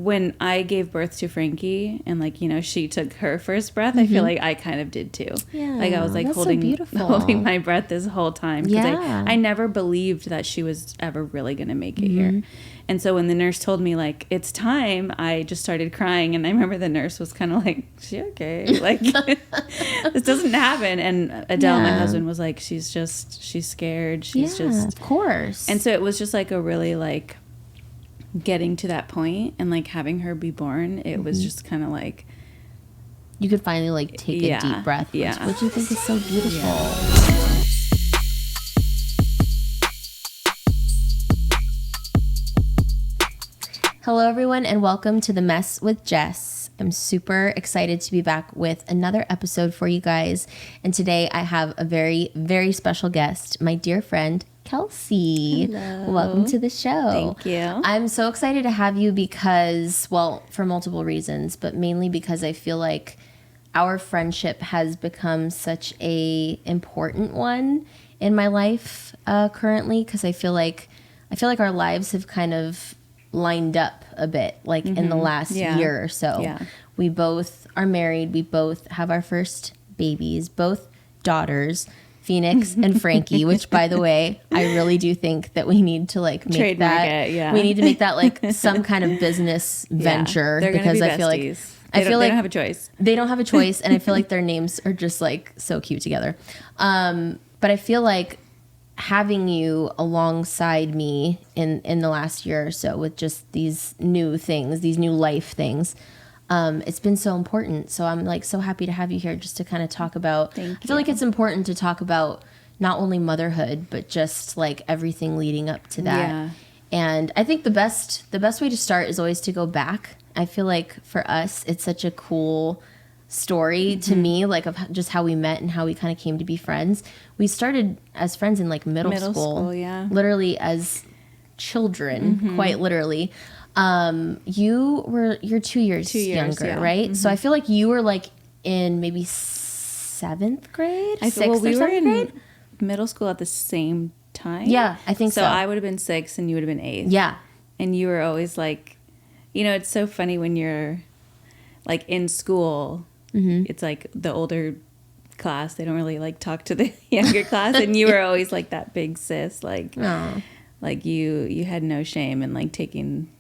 when I gave birth to Frankie and like, you know, she took her first breath, I feel like I kind of did too. Yeah, like I was like holding my breath this whole time. Because I never believed that she was ever really going to make it here. And so when the nurse told me like, it's time, I just started crying. And I remember the nurse was kind of like, is she okay? Like, this doesn't happen. And Adele, my husband, was like, she's scared. She's just, of course. And so it was just like a really like getting to that point and like having her be born. It was just kind of like, you could finally like take a deep breath, which you think is so beautiful. Yeah. Hello, everyone, and welcome to The Mess with Jess. I'm super excited to be back with another episode for you guys. And today I have a very, very special guest, my dear friend, Kelsey. Hello. Welcome to the show. Thank you. I'm so excited to have you because, well, for multiple reasons, but mainly because I feel like our friendship has become such a important one in my life currently, because I feel like our lives have kind of lined up a bit, like in the last year or so. Yeah. We both are married. We both have our first babies, both daughters, Phoenix and Frankie, which, by the way, I really do think that we need to like make trademark that. it, We need to make that like some kind of business venture, because I feel like they don't have a choice. They don't have a choice, and I feel like their names are just like so cute together. But I feel like having you alongside me in the last year or so with just these new things, these new life things, it's been so important. So I'm like so happy to have you here just to kind of talk about. I feel like it's important to talk about not only motherhood, but just like everything leading up to that. Yeah. And I think the best way to start is always to go back. I feel like for us, it's such a cool story to me, like of just how we met and how we kind of came to be friends. We started as friends in like middle school, literally as children, quite literally. You're 2 years younger, right? So I feel like you were like in maybe 7th grade, we were in middle school at the same time. Yeah, I think so. So I would have been 6 and you would have been 8. Yeah. And you were always like, you know, it's so funny when you're like in school, it's like the older class, they don't really like talk to the younger class, and you were always like that big sis, like like you had no shame in like taking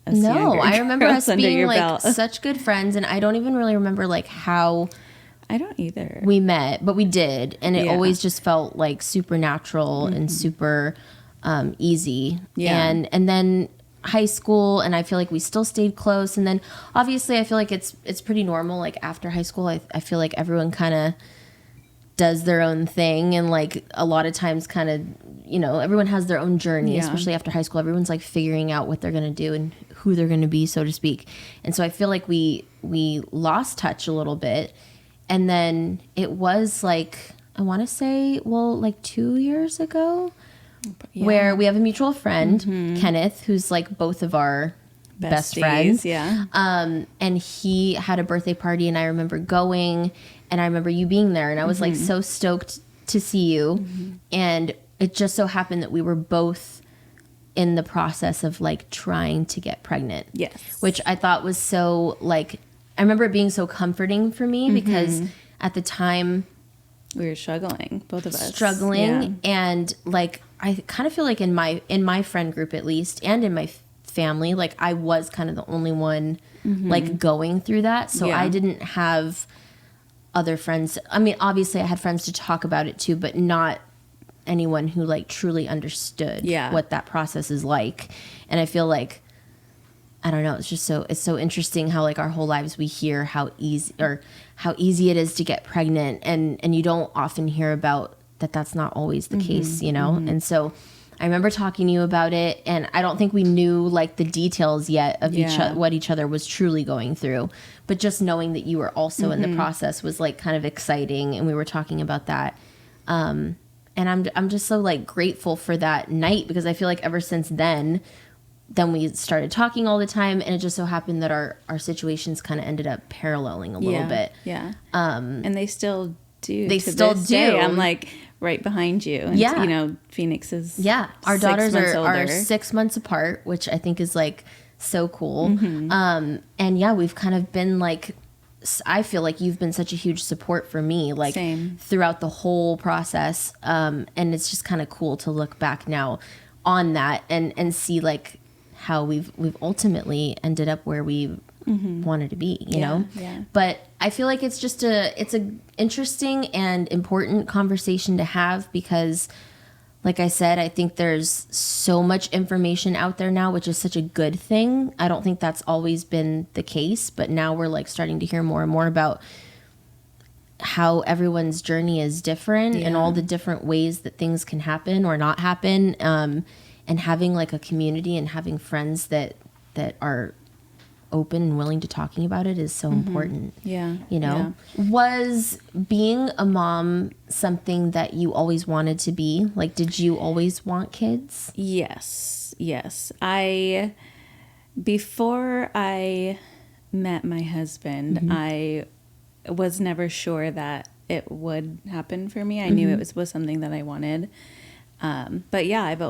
us younger I remember us being like belt. such good friends, and I don't even really remember like how I don't either we met, but we did, and it always just felt like supernatural and super easy. And then high school, and I feel like we still stayed close, and then obviously I feel like it's pretty normal, like after high school I feel like everyone kind of does their own thing, and like a lot of times kind of, you know, everyone has their own journey, especially after high school. Everyone's like figuring out what they're going to do and who they're going to be, so to speak. And so I feel like we lost touch a little bit, and then it was like, I want to say, well, like 2 years ago, where we have a mutual friend, Kenneth, who's like both of our best friends. And he had a birthday party, and I remember going, and I remember you being there, and I was like so stoked to see you. And it just so happened that we were both in the process of like trying to get pregnant. Which I thought was so like, I remember it being so comforting for me, because at the time we were struggling, both of us. And like I kind of feel like in my friend group, at least, and in my family, like I was kind of the only one like going through that. So I didn't have other friends. I mean, obviously I had friends to talk about it too, but not anyone who like truly understood what that process is like. And I feel like, I don't know, it's so interesting how like our whole lives we hear how easy it is to get pregnant, and you don't often hear about that's not always the case, you know? And so I remember talking to you about it, and I don't think we knew like the details yet of what each other was truly going through, but just knowing that you were also in the process was like kind of exciting, and we were talking about that. And I'm just so like grateful for that night, because I feel like ever since then we started talking all the time, and it just so happened that our situations kind of ended up paralleling a little bit. And they still do. They still do. I'm like right behind you. And, you know, Phoenix is our daughters are 6 months 6 months apart, which I think is like so cool. And yeah, we've kind of been like, I feel like you've been such a huge support for me, like Same. throughout the whole process. And it's just kind of cool to look back now on that and see like how we've ultimately ended up where we wanted to be, you know? Yeah. But I feel like it's just it's a interesting and important conversation to have because, like I said, I think there's so much information out there now, which is such a good thing. I don't think that's always been the case, but now we're like starting to hear more and more about how everyone's journey is different and all the different ways that things can happen or not happen. And having like a community and having friends that are open and willing to talking about it is so important. Yeah. You know, was being a mom something that you always wanted to be? Like, did you always want kids? Yes. Before I met my husband, I was never sure that it would happen for me. I knew it was something that I wanted. But yeah, I've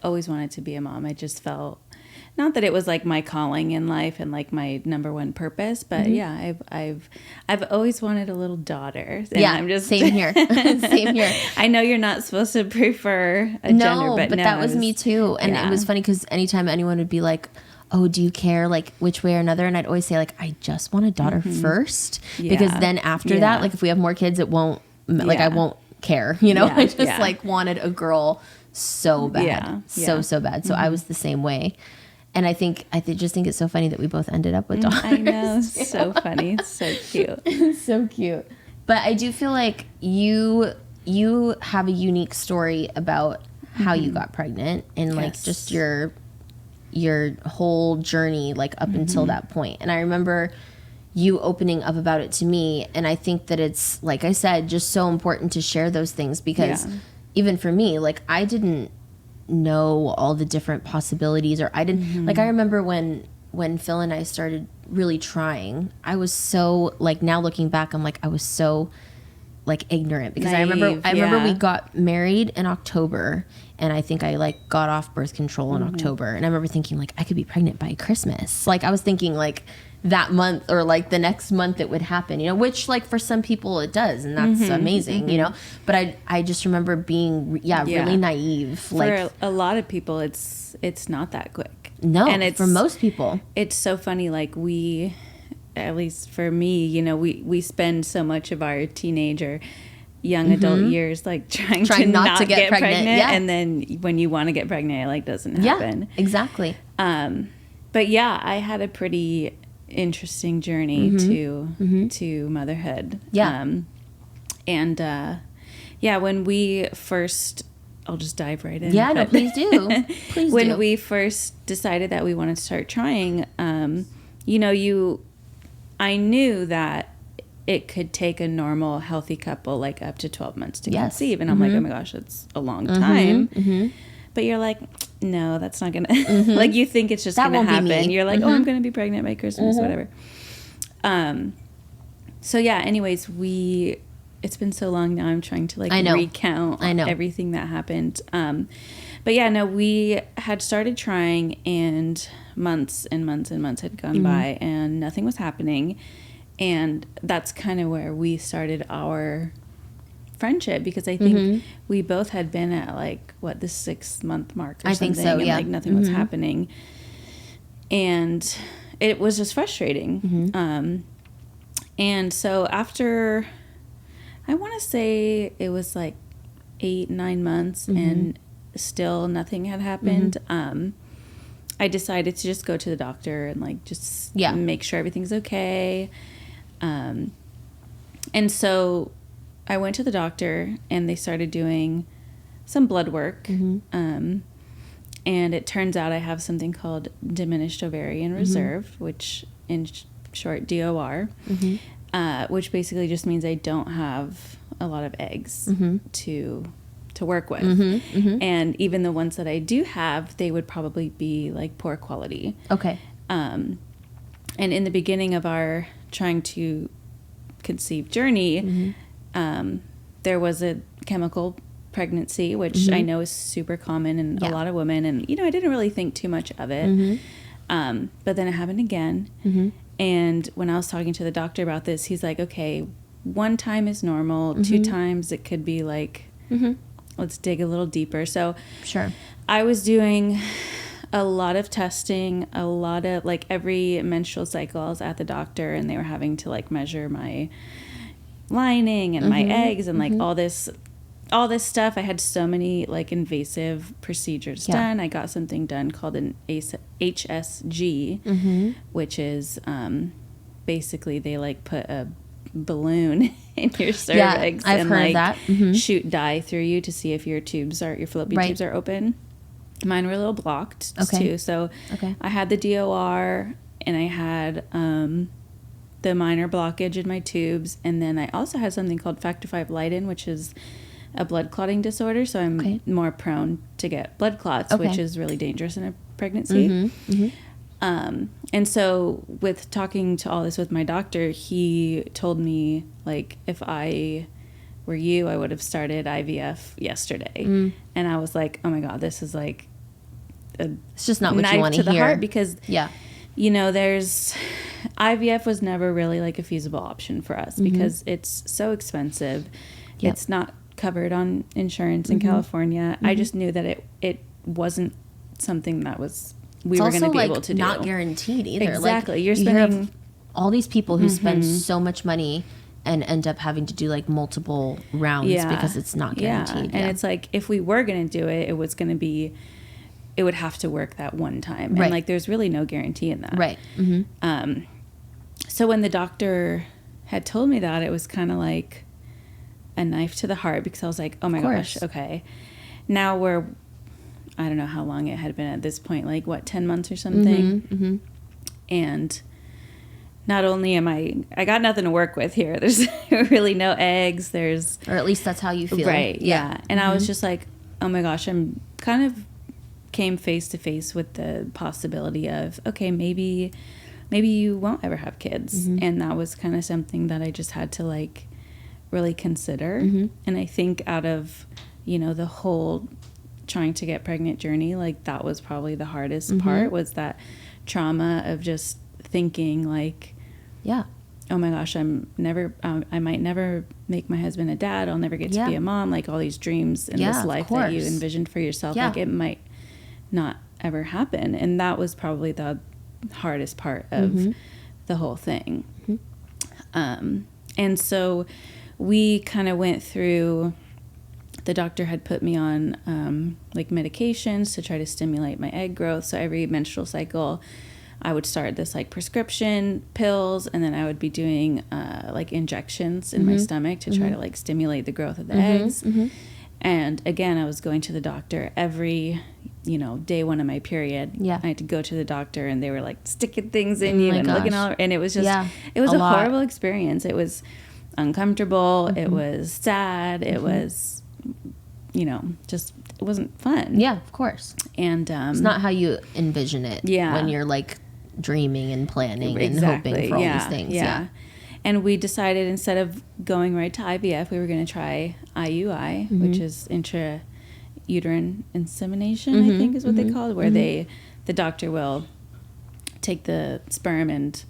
always wanted to be a mom. I just felt, not that it was like my calling in life and like my number one purpose, but yeah, I've always wanted a little daughter. And yeah, I'm just same here. Same here. I know you're not supposed to prefer a gender, but no, that was me too. And it was funny because anytime anyone would be like, oh, do you care like which way or another? And I'd always say like, I just want a daughter first, because then after that, like if we have more kids, it won't like I won't care, you know. I just like wanted a girl so bad, so bad. So I was the same way. And I just think it's so funny that we both ended up with daughters. I know, so funny, so cute. So cute. But I do feel like you have a unique story about how you got pregnant and like just your whole journey like up until that point. And I remember you opening up about it to me, and I think that it's, like I said, just so important to share those things because even for me, like I didn't know all the different possibilities, or I didn't like I remember when Phil and I started really trying, I was so like, now looking back I'm like I was so like ignorant because Naive, I remember we got married in October and I think I like got off birth control in October, and I remember thinking like I could be pregnant by Christmas. Like I was thinking like that month or like the next month it would happen, you know, which like for some people it does, and that's amazing, you know. But I just remember being really naive. For like a lot of people it's not that quick. No, and it's, for most people it's so funny, like we, at least for me, you know, we spend so much of our teenage or young adult years like trying to not to get pregnant. And then when you want to get pregnant, it like doesn't happen. Exactly. But yeah, I had a pretty interesting journey to motherhood. When we first, I'll just dive right in. Yeah, no, please do. Please when do. we first decided that we wanted to start trying, you know, I knew that it could take a normal, healthy couple like up to 12 months to conceive. And I'm like, oh my gosh, that's a long time. But you're like, no, that's not going to, like you think it's just going to happen. You're like, oh, I'm going to be pregnant by Christmas, whatever. So yeah, anyways, it's been so long now. I'm trying to like recount everything that happened. But yeah, no, we had started trying and months and months and months had gone by and nothing was happening. And that's kind of where we started our friendship, because I think we both had been at like the 6-month mark or something. I think so, and like nothing was happening. And it was just frustrating. And so after, I want to say it was like 8-9 months and still nothing had happened. I decided to just go to the doctor and like just make sure everything's okay. And so I went to the doctor and they started doing some blood work. And it turns out I have something called diminished ovarian reserve, which in short, DOR, which basically just means I don't have a lot of eggs to work with. And even the ones that I do have, they would probably be like poor quality. Okay. And in the beginning of our trying to conceive journey, there was a chemical pregnancy, which I know is super common in a lot of women. And, you know, I didn't really think too much of it. But then it happened again. Mm-hmm. And when I was talking to the doctor about this, he's like, okay, 1 time is normal. Mm-hmm. 2 times it could be like, mm-hmm. let's dig a little deeper. So sure. I was doing a lot of testing, a lot of like every menstrual cycle I was at the doctor, and they were having to like measure my lining and mm-hmm. my eggs and like mm-hmm. all this stuff. I had so many like invasive procedures done. I got something done called an HSG, mm-hmm. which is basically they like put a balloon in your cervix I've heard like that. Mm-hmm. shoot dye through you to see if your fallopian tubes are open. Mine were a little blocked too. So I had the DOR and I had the minor blockage in my tubes, and then I also had something called factor V Leiden, which is a blood clotting disorder. So I'm more prone to get blood clots, which is really dangerous in a pregnancy. Mm-hmm. Mm-hmm. And so with talking to all this with my doctor, he told me like if I were you, I would have started IVF yesterday. Mm. And I was like, oh my God, this is like it's just not what you want to hear. The heart, because you know, IVF was never really like a feasible option for us mm-hmm. because it's so expensive. Yep. It's not covered on insurance in mm-hmm. California. Mm-hmm. I just knew that it wasn't something that we were going to be able to do. Not guaranteed either. Exactly. Like, you're spending all these people who mm-hmm. spend so much money and end up having to do like multiple rounds because it's not guaranteed. And it's like if we were going to do it, it would have to work that one time. Right. And like there's really no guarantee in that. Right. Mm-hmm. So when the doctor had told me that, it was kind of like a knife to the heart, because I was like, oh my gosh, okay. Now I don't know how long it had been at this point, like what, 10 months or something? Mm-hmm. Mm-hmm. And not only am I got nothing to work with here. There's really no eggs. Or at least that's how you feel. Right, yeah. And mm-hmm. I was just like, oh my gosh, I'm kind of came face to face with the possibility of, okay, maybe you won't ever have kids. Mm-hmm. And that was kind of something that I just had to like really consider. Mm-hmm. And I think out of, you know, the whole trying to get pregnant journey, like that was probably the hardest mm-hmm. part, was that trauma of just thinking like, oh my gosh, I might never make my husband a dad. I'll never get to be a mom. Like all these dreams in this life that you envisioned for yourself, like it might not ever happen. And that was probably the hardest part of mm-hmm. the whole thing. Mm-hmm. And so we kind of went through, the doctor had put me on like medications to try to stimulate my egg growth. So every menstrual cycle I would start this like prescription pills, and then I would be doing like injections in mm-hmm. my stomach to mm-hmm. try to like stimulate the growth of the mm-hmm. eggs. Mm-hmm. And again, I was going to the doctor every, you know, day 1 of my period. Yeah. I had to go to the doctor, and they were like sticking things in you and looking all, and it was just, it was a horrible experience. It was uncomfortable. Mm-hmm. It was sad. Mm-hmm. It was, you know, just, it wasn't fun. Yeah, of course. And it's not how you envision it when you're like dreaming and planning and hoping for all these things. Yeah. And we decided, instead of going right to IVF, we were going to try IUI, mm-hmm. which is intrauterine insemination, mm-hmm. I think is what mm-hmm. they call it, where mm-hmm. the doctor will take the sperm and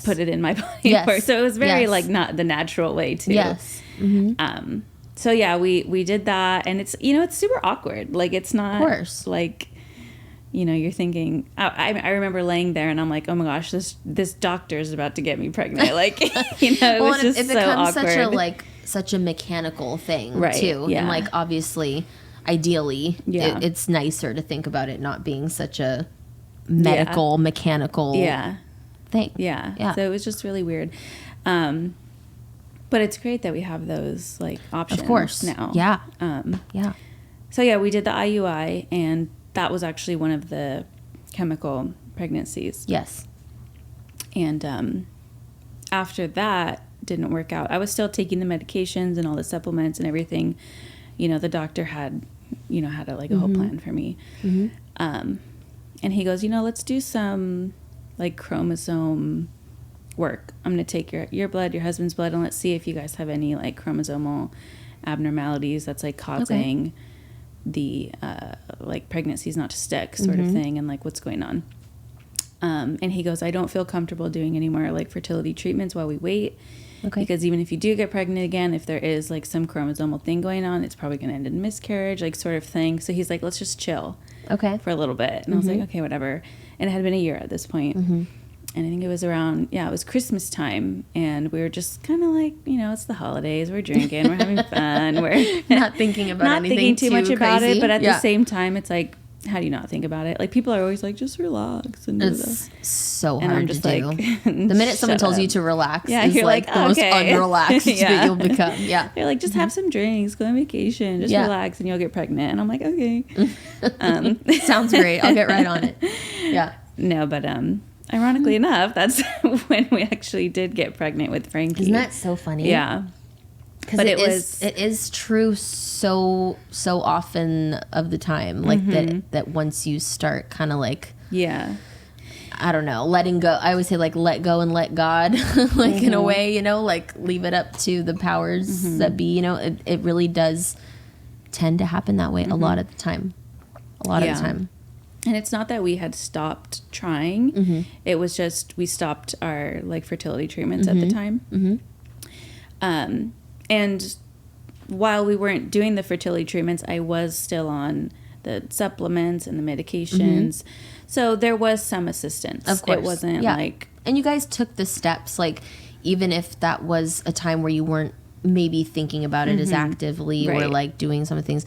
put it in my body. Yes. So it was very like not the natural way to. Yes. Mm-hmm. So yeah, we did that, and it's, you know, it's super awkward. Like it's not like, you know, you're thinking, I remember laying there and I'm like, oh my gosh, this doctor is about to get me pregnant. Like, you know, it was just so awkward. It becomes such a mechanical thing too. Yeah. And like, obviously, ideally, it's nicer to think about it not being such a mechanical thing. Yeah. So it was just really weird. But it's great that we have those like options, of course, now. Yeah. So yeah, we did the IUI, and that was actually one of the chemical pregnancies. Yes. And after that didn't work out. I was still taking the medications and all the supplements and everything. You know, the doctor had a mm-hmm. whole plan for me. Mm-hmm. And he goes, you know, let's do some like chromosome work. I'm going to take your blood, your husband's blood, and let's see if you guys have any like chromosomal abnormalities that's like causing the like pregnancies not to stick sort mm-hmm. of thing, and like what's going on. And he goes, I don't feel comfortable doing any more like fertility treatments while we wait. Okay. Because even if you do get pregnant again, if there is like some chromosomal thing going on, it's probably going to end in miscarriage, like sort of thing. So he's like, let's just chill for a little bit. And I was like, okay, whatever. And it had been a year at this point. And I think it was around, it was Christmas time. And we were just kind of like, it's the holidays. We're drinking. We're having fun. We're not thinking about anything thinking too much about crazy. it. But at the same time, it's like, how do you not think about it? Like, people are always like, just relax. And it's so hard I'm just to do. Like, the minute someone tells you to relax is you're like the most unrelaxed that you'll become. They're like, just have some drinks, go on vacation, just relax, and you'll get pregnant. And I'm like, okay. Sounds great. I'll get right on it. Yeah. No, but ironically enough, that's when we actually did get pregnant with Frankie. Isn't that so funny? Yeah. But it is true so often of the time, like that once you start kind of like, I don't know, letting go. I always say like let go and let God, like in a way, like leave it up to the powers that be. It really does tend to happen that way a lot of the time. Of the time. And it's not that we had stopped trying. It was just we stopped our like fertility treatments at the time. And while we weren't doing the fertility treatments, I was still on the supplements and the medications. So there was some assistance. Of course. It wasn't like... And you guys took the steps, like, even if that was a time where you weren't maybe thinking about it as actively or, like, doing some of the things,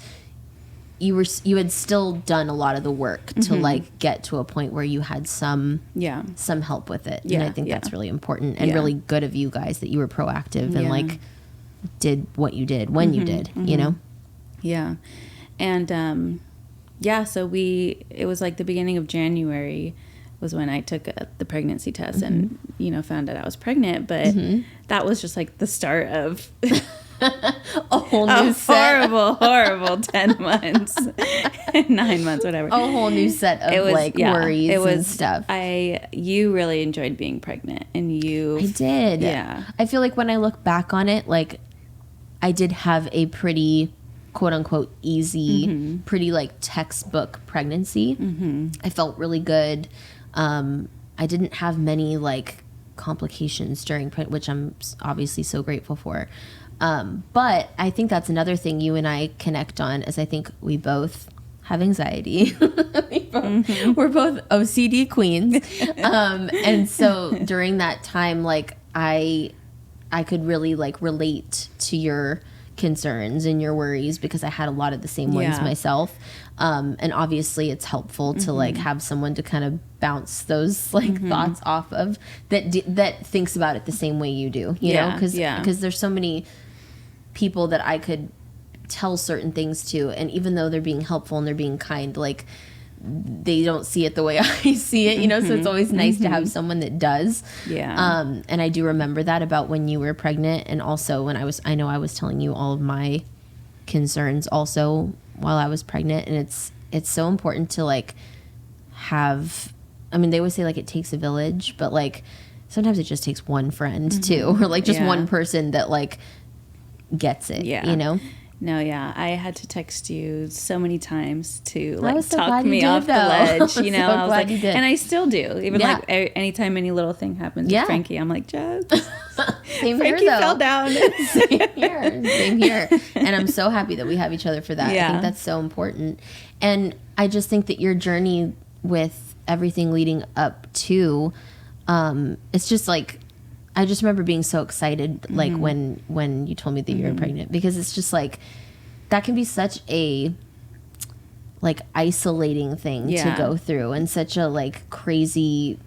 you had still done a lot of the work to, like, get to a point where you had some help with it. And I think that's really important and really good of you guys that you were proactive and, like... did what you did when you did, Yeah. And, so it was like the beginning of January was when I took the pregnancy test and, found out I was pregnant. But that was just like the start of a whole new set. horrible 10 months, 9 months, whatever. A whole new set of worries and stuff. You really enjoyed being pregnant and I did. Yeah. I feel like when I look back on it, like I did have a pretty quote unquote easy, pretty like textbook pregnancy. I felt really good. I didn't have many like complications during which I'm obviously so grateful for. But I think that's another thing you and I connect on is I think we both have anxiety. We're both OCD queens. And so during that time, like I could really like relate to your concerns and your worries because I had a lot of the same ones myself. And obviously it's helpful to like have someone to kind of bounce those like thoughts off of that thinks about it the same way you do, you know, because there's so many people that I could tell certain things to, and even though they're being helpful and they're being kind, like they don't see it the way I see it, you know. So it's always nice to have someone that does. And I do remember that about when you were pregnant, and also when I know I was telling you all of my concerns also while I was pregnant. And it's so important to like have, I mean, they always say like it takes a village, but like sometimes it just takes one friend too, or like just one person that like gets it, you know. No, I had to text you so many times to I like was so talk me did, off the ledge, you know. So I was like, you did. and I still do. Even like anytime any little thing happens with Frankie, I'm like, Jess, Same Frankie here, though. fell down. Same here. And I'm so happy that we have each other for that. I think that's so important. And I just think that your journey with everything leading up to, it's just like, I just remember being so excited, like when you told me that you were pregnant, because it's just like that can be such a like isolating thing to go through, and such a like crazy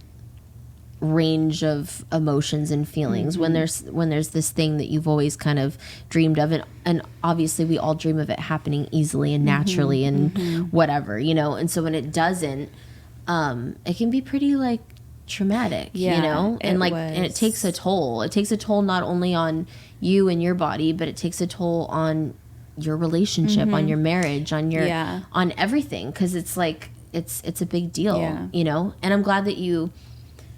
range of emotions and feelings when there's this thing that you've always kind of dreamed of, and obviously we all dream of it happening easily and naturally and whatever, you know. And so when it doesn't, it can be pretty like traumatic, you know, and like and it takes a toll. It takes a toll not only on you and your body, but it takes a toll on your relationship, on your marriage, on your on everything, because it's like it's a big deal, you know. And I'm glad that you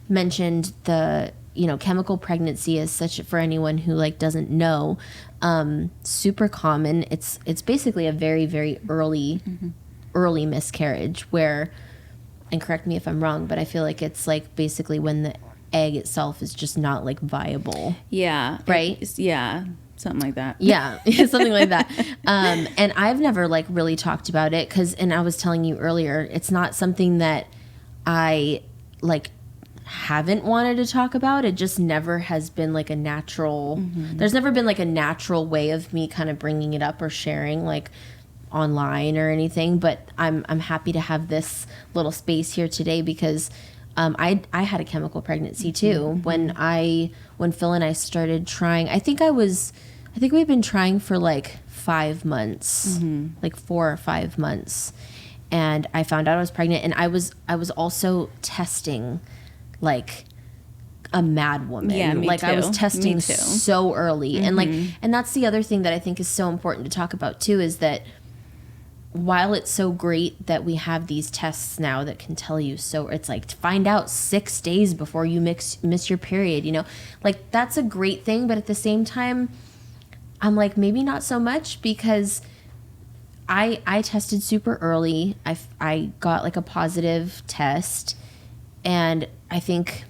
mentioned the, you know, chemical pregnancy as such, for anyone who like doesn't know, super common. It's basically a very, very early miscarriage where and correct me if I'm wrong, but I feel like it's like basically when the egg itself is just not like viable. Yeah. Right? Yeah. Something like that. Yeah, something like that. And I've never like really talked about it and I was telling you earlier, it's not something that I like haven't wanted to talk about. It just never has been like a natural, there's never been like a natural way of me kind of bringing it up or sharing like online or anything. But I'm happy to have this little space here today because I had a chemical pregnancy too. When Phil and I started trying, I think we've been trying for like 5 months, like 4 or 5 months. And I found out I was pregnant, and I was also testing like a mad woman. Yeah, me like too. I was testing Me too. so early. And and that's the other thing that I think is so important to talk about too, is that while it's so great that we have these tests now that can tell you, so it's like to find out 6 days before you miss your period, you know, like that's a great thing. But at the same time, I'm like, maybe not so much, because I tested super early. I got like a positive test, and I think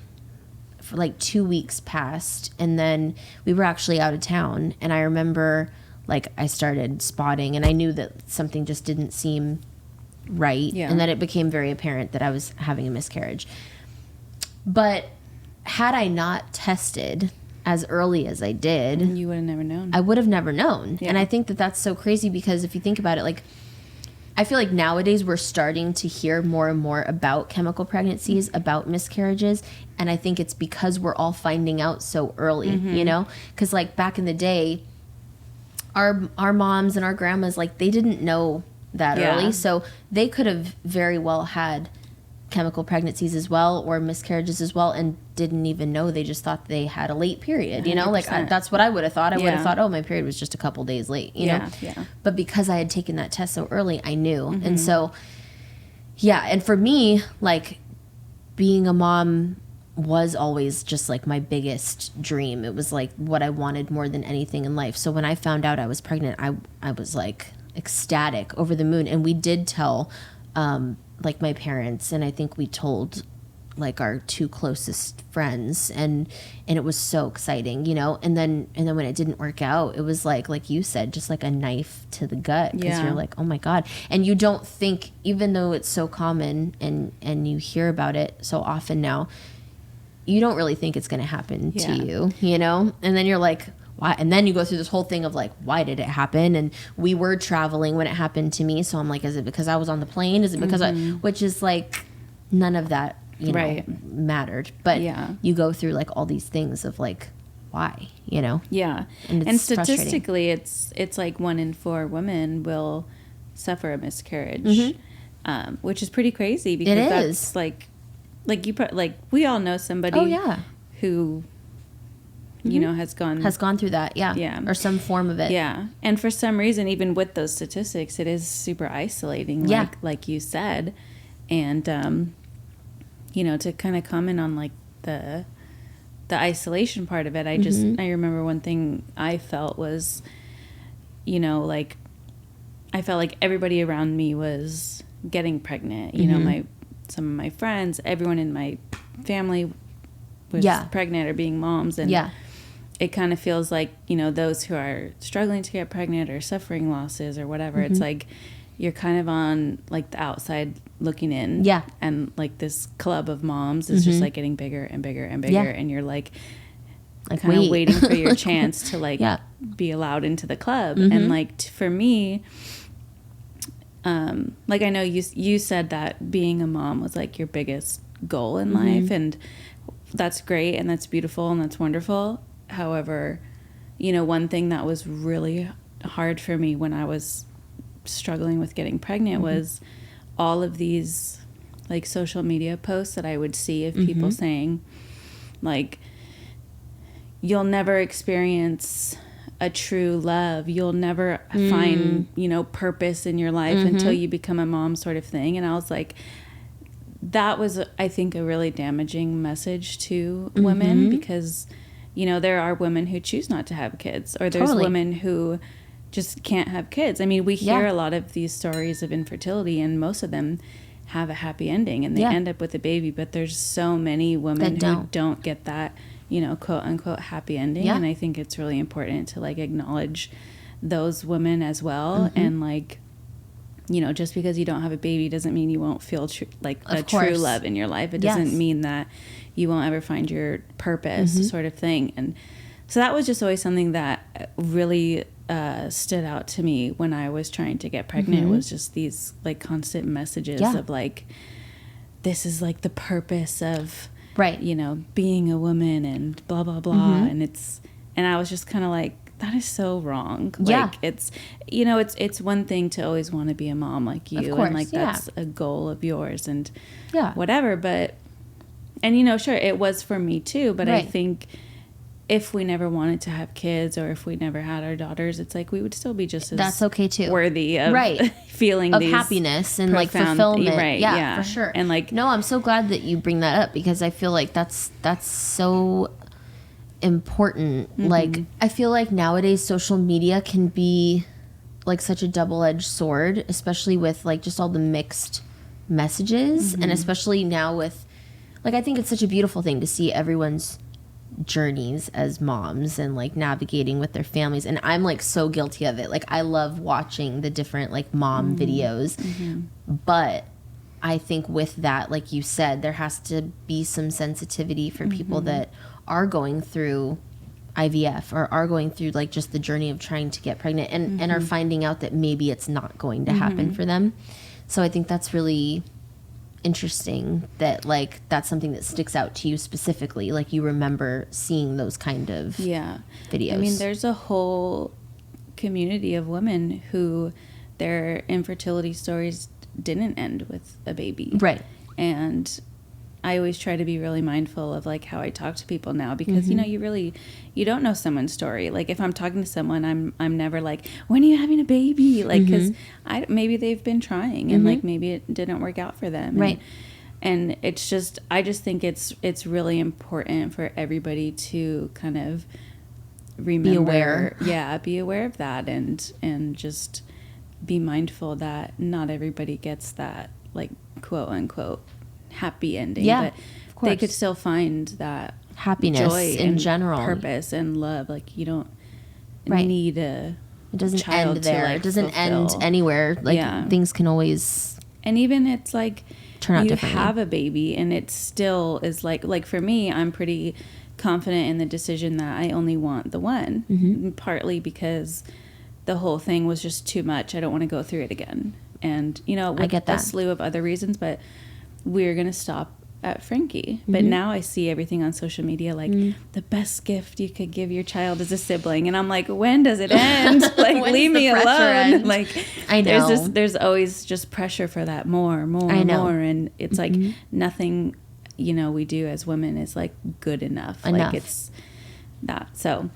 for like 2 weeks passed, and then we were actually out of town, and I remember like I started spotting, and I knew that something just didn't seem right. Yeah. And then it became very apparent that I was having a miscarriage. But had I not tested as early as I did, you would have never known. I would have never known. Yeah. And I think that that's so crazy, because if you think about it, like I feel like nowadays we're starting to hear more and more about chemical pregnancies, about miscarriages. And I think it's because we're all finding out so early, you know, because like back in the day, our moms and our grandmas, like they didn't know that early. So they could have very well had chemical pregnancies as well, or miscarriages as well, and didn't even know. They just thought they had a late period, you know, 100%. Like that's what I would have thought. I would have thought, oh, my period was just a couple days late, you know? Yeah. But because I had taken that test so early, I knew. And so, yeah. And for me, like being a mom was always just like my biggest dream. It was like what I wanted more than anything in life. So when I found out I was pregnant, I was like ecstatic, over the moon. And we did tell like my parents, and I think we told like our 2 closest friends, and it was so exciting, you know. And then when it didn't work out, it was like you said, just like a knife to the gut, because you're like, oh my God. And you don't think, even though it's so common and you hear about it so often now, you don't really think it's going to happen to you, you know? And then you're like, why? And then you go through this whole thing of like, why did it happen? And we were traveling when it happened to me. So I'm like, is it because I was on the plane? Is it because which is like, none of that, you know, mattered. But you go through like all these things of like, why, you know? Yeah. And statistically, it's like 1 in 4 women will suffer a miscarriage, which is pretty crazy, because that's like you like we all know somebody who you know has gone through that, or some form of it, and for some reason, even with those statistics, it is super isolating, like you said. And you know, to kind of comment on like the isolation part of it, I remember one thing I felt was, you know, like I felt like everybody around me was getting pregnant, you know, some of my friends, everyone in my family was pregnant or being moms, and it kind of feels like, you know, those who are struggling to get pregnant or suffering losses or whatever, it's like you're kind of on like the outside looking in, and like this club of moms is just like getting bigger and bigger and bigger, and you're like kind of waiting for your chance to like be allowed into the club. And like for me, like I know you said that being a mom was like your biggest goal in life, and that's great, and that's beautiful, and that's wonderful. However, you know, one thing that was really hard for me when I was struggling with getting pregnant was all of these like social media posts that I would see of people saying like, you'll never experience a true love, you'll never find, you know, purpose in your life until you become a mom, sort of thing. And I was like, that was, I think, a really damaging message to women, because, you know, there are women who choose not to have kids, or there's women who just can't have kids. I mean, we hear a lot of these stories of infertility, and most of them have a happy ending and they end up with a baby, but there's so many women who don't get that, you know, quote unquote happy ending. And I think it's really important to like acknowledge those women as well. And like, you know, just because you don't have a baby doesn't mean you won't feel true love in your life. It doesn't mean that you won't ever find your purpose, sort of thing. And so that was just always something that really stood out to me when I was trying to get pregnant. Was just these like constant messages of like, this is like the purpose of, you know, being a woman and blah, blah, blah. And I was just kind of like, that is so wrong. Like it's, you know, it's one thing to always want to be a mom like you, and like that's a goal of yours and whatever. But, and you know, sure, it was for me too, but I think if we never wanted to have kids or if we never had our daughters, it's like we would still be just as that's okay too, worthy of feeling of these happiness and like fulfillment. Yeah, for sure. And like, no, I'm so glad that you bring that up because I feel like that's so important. Like I feel like nowadays social media can be like such a double-edged sword, especially with like just all the mixed messages, and especially now with like, I think it's such a beautiful thing to see everyone's journeys as moms and like navigating with their families, and I'm like so guilty of it. Like I love watching the different like mom videos, but I think with that, like you said, there has to be some sensitivity for people that are going through IVF or are going through like just the journey of trying to get pregnant and are finding out that maybe it's not going to happen for them. So I think that's really interesting that like that's something that sticks out to you specifically, like you remember seeing those kind of videos. I mean, there's a whole community of women who their infertility stories didn't end with a baby, and I always try to be really mindful of like how I talk to people now, because you know, you don't know someone's story. Like if I'm talking to someone, I'm never like, when are you having a baby? Like, because maybe they've been trying and like maybe it didn't work out for them, and it's just, I just think it's really important for everybody to kind of remember, be aware of that, and just be mindful that not everybody gets that like quote unquote happy ending, but they could still find that happiness, joy in general, purpose and love. Like you don't need it doesn't end there, like, it doesn't end anywhere. Like things can always, and even it's like turn out differently. You have a baby and it still is like for me, I'm pretty confident in the decision that I only want the one, partly because the whole thing was just too much. I don't want to go through it again, and you know, with I get that. A slew of other reasons, but we're going to stop at Frankie. But now I see everything on social media like the best gift you could give your child is a sibling, and I'm like, when does it end? Like leave me alone. Like I know there's always just pressure for that more, and it's like nothing, you know, we do as women is like good enough. Like it's that. So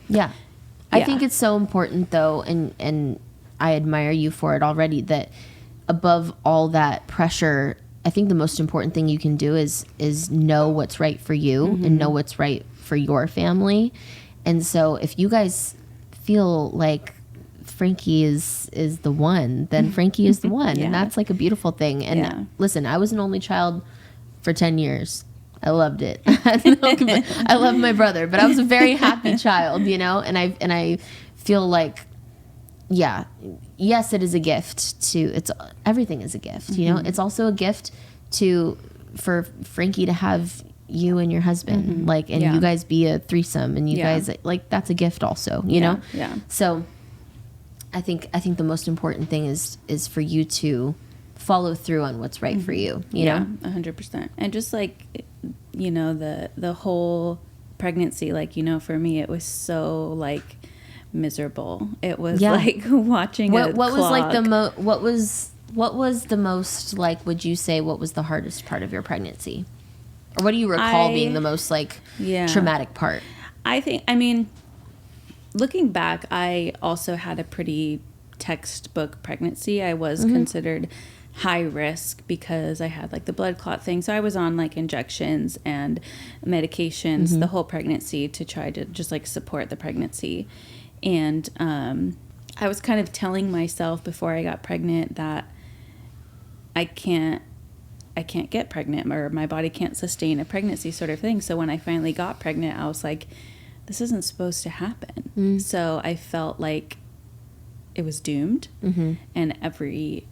I think it's so important though, and I admire you for it already, that above all that pressure, I think the most important thing you can do is know what's right for you and know what's right for your family. And so if you guys feel like Frankie is the one, then Frankie is the one. And that's like a beautiful thing. And listen, I was an only child for 10 years. I loved it. I love my brother, but I was a very happy child, you know, and I feel like, yes, it is a gift everything is a gift, you know. It's also a gift for Frankie to have you and your husband, like, and you guys be a threesome, and you guys, like, that's a gift also, you know? Yeah. So I think the most important thing is for you to follow through on what's right for you, you know? 100%. And just like, you know, the whole pregnancy, like, you know, for me, it was so like miserable. It was like watching what was like what was the most, like, would you say, what was the hardest part of your pregnancy, or what do you recall being the most like traumatic part? I mean, looking back, I also had a pretty textbook pregnancy. I was considered high risk because I had like the blood clot thing, so I was on like injections and medications the whole pregnancy to try to just like support the pregnancy. And I was kind of telling myself before I got pregnant that I can't I can't get pregnant, or my body can't sustain a pregnancy sort of thing. So when I finally got pregnant, I was like, this isn't supposed to happen. So I felt like it was doomed. And every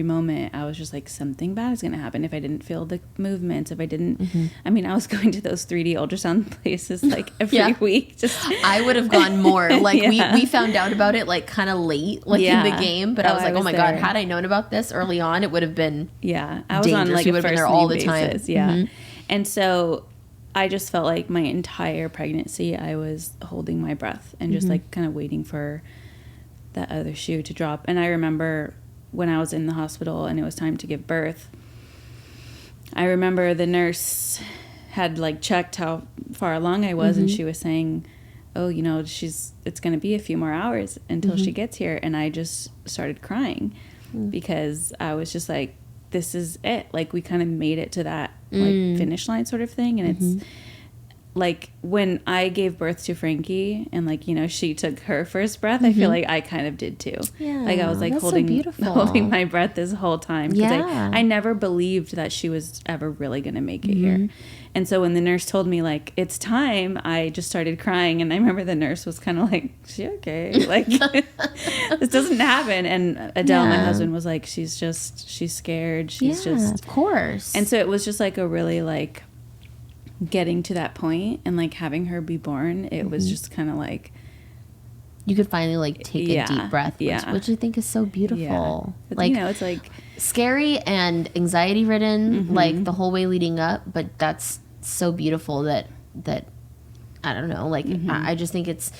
moment I was just like, something bad is going to happen if I didn't feel the movements, if I didn't, I mean, I was going to those 3D ultrasound places like every week. I would have gone more. Like we found out about it like kind of late, like in the game, but I was like, oh my God, had I known about this early on, it would have been I was dangerous. On like we would have been there all the time. And so I just felt like my entire pregnancy I was holding my breath and just like kind of waiting for that other shoe to drop. And I remember when I was in the hospital and it was time to give birth, I remember the nurse had like checked how far along I was, and she was saying, oh, it's going to be a few more hours until she gets here. And I just started crying because I was just like, this is it. Like, we kind of made it to that like finish line sort of thing. And it's like when I gave birth to Frankie and like, she took her first breath, I feel like I kind of did too. Yeah, like I was like holding my breath this whole time. Because I never believed that she was ever really going to make it here. And so when the nurse told me like, it's time, I just started crying. And I remember the nurse was kind of like, is she okay? Like, this doesn't happen. And Adele, my husband, was like, she's scared. She's just, of course. And so it was just like a really like, getting to that point and like having her be born, it was just kind of like you could finally like take a deep breath, which I think is so beautiful. Like, it's like scary and anxiety ridden like the whole way leading up, but that's so beautiful that I don't know, like I just think it's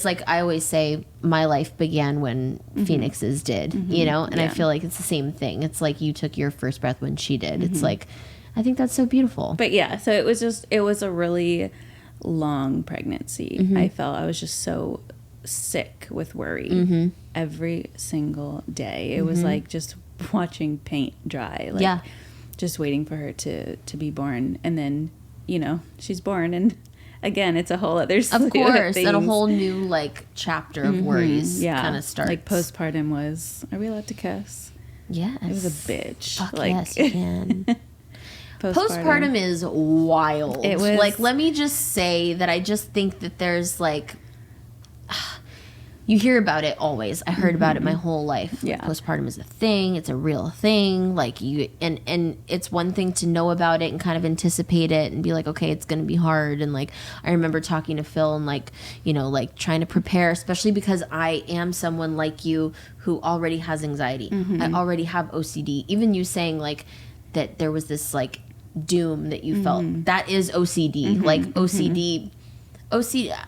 like I always say, my life began when Phoenix's did, and I feel like it's the same thing. It's like you took your first breath when she did. It's like, I think that's so beautiful. But so it was a really long pregnancy. I felt I was just so sick with worry every single day. It was like just watching paint dry, like just waiting for her to be born. And then, she's born, and again, it's a whole other slew of course, and a whole new like chapter of worries kind of starts. Like postpartum was, are we allowed to cuss? Yes. It was a bitch. Fuck like, yes, you can. Postpartum is wild. It was like, let me just say that I just think that there's like, you hear about it always. I heard about it my whole life. Like, postpartum is a thing. It's a real thing. Like and it's one thing to know about it and kind of anticipate it and be like, okay, it's going to be hard. And like, I remember talking to Phil and like, like trying to prepare, especially because I am someone like you who already has anxiety. I already have OCD. Even you saying like that there was this like doom that you felt, that is OCD. Like OCD,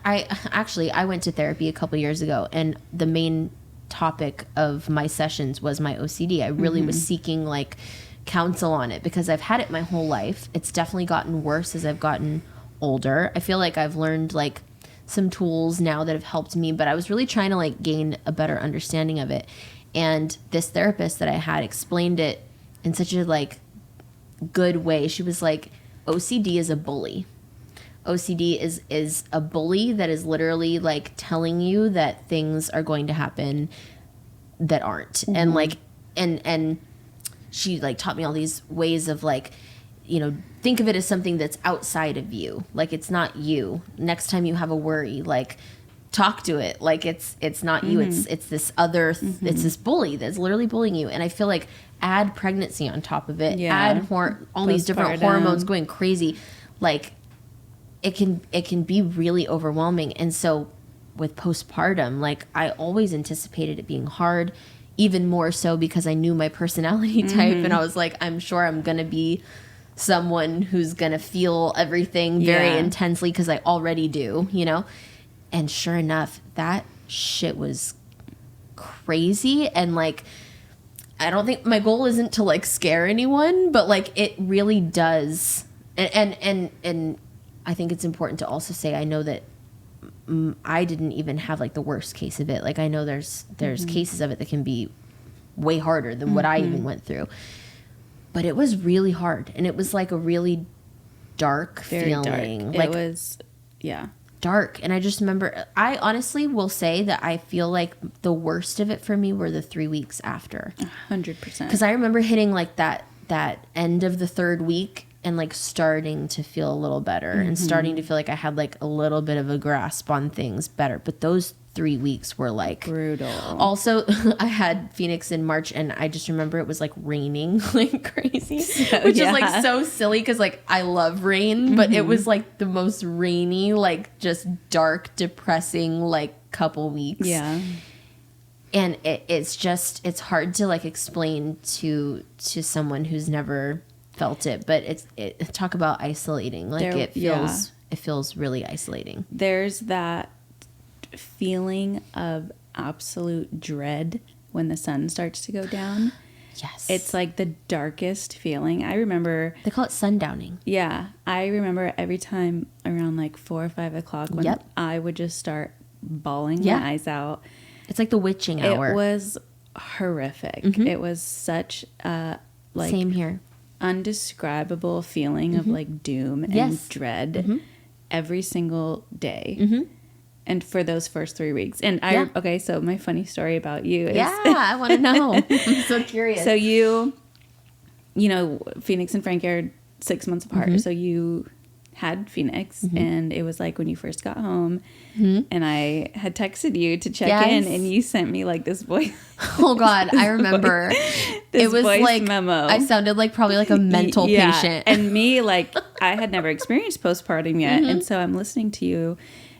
I went to therapy a couple years ago, and the main topic of my sessions was my OCD. I really was seeking like counsel on it because I've had it my whole life. It's definitely gotten worse as I've gotten older. I feel like I've learned like some tools now that have helped me, but I was really trying to like gain a better understanding of it. And this therapist that I had explained it in such a like good way. She was like, OCD is a bully. OCD is a bully that is literally like telling you that things are going to happen that aren't. And like and she like taught me all these ways of like, think of it as something that's outside of you. Like, it's not you. Next time you have a worry, like talk to it. Like it's not you. It's this other it's this bully that's literally bullying you. And I feel like add pregnancy on top of it, add all these different hormones going crazy, like it can be really overwhelming. And so with postpartum, like I always anticipated it being hard, even more so because I knew my personality type, and I was like, I'm sure I'm gonna be someone who's gonna feel everything very intensely because I already do, and sure enough, that shit was crazy. And like, I don't think my goal isn't to like scare anyone, but like it really does. And I think it's important to also say, I know that I didn't even have like the worst case of it. Like I know there's cases of it that can be way harder than what I even went through. But it was really hard, and it was like a really dark feeling. Dark. Like it was, dark. And I just remember, I honestly will say that I feel like the worst of it for me were the 3 weeks after. 100%. Because I remember hitting like that that end of the 3rd week and like starting to feel a little better and starting to feel like I had like a little bit of a grasp on things better. But those 3 weeks were like brutal. Also, I had Phoenix in March, and I just remember it was like raining like crazy, which is like so silly because like I love rain, but it was like the most rainy, like just dark, depressing like couple weeks. Yeah. And it's hard to like explain to someone who's never felt it, but talk about isolating. Like it feels really isolating. There's that feeling of absolute dread when the sun starts to go down. Yes. It's like the darkest feeling. I remember they call it sundowning. Yeah. I remember every time around like 4 or 5 o'clock when I would just start bawling my eyes out. It's like the witching hour. It was horrific. It was such a like same here. Indescribable feeling of like doom and dread every single day. And for those first 3 weeks. And okay, so my funny story about you is... Yeah, I want to know. I'm so curious. So you know, Phoenix and Frank are 6 months apart. So you had Phoenix, and it was like when you first got home, and I had texted you to check in, and you sent me like this voice. Oh God, I remember. It was like memo. I sounded like probably like a mental patient. And me, like I had never experienced postpartum yet, and so I'm listening to you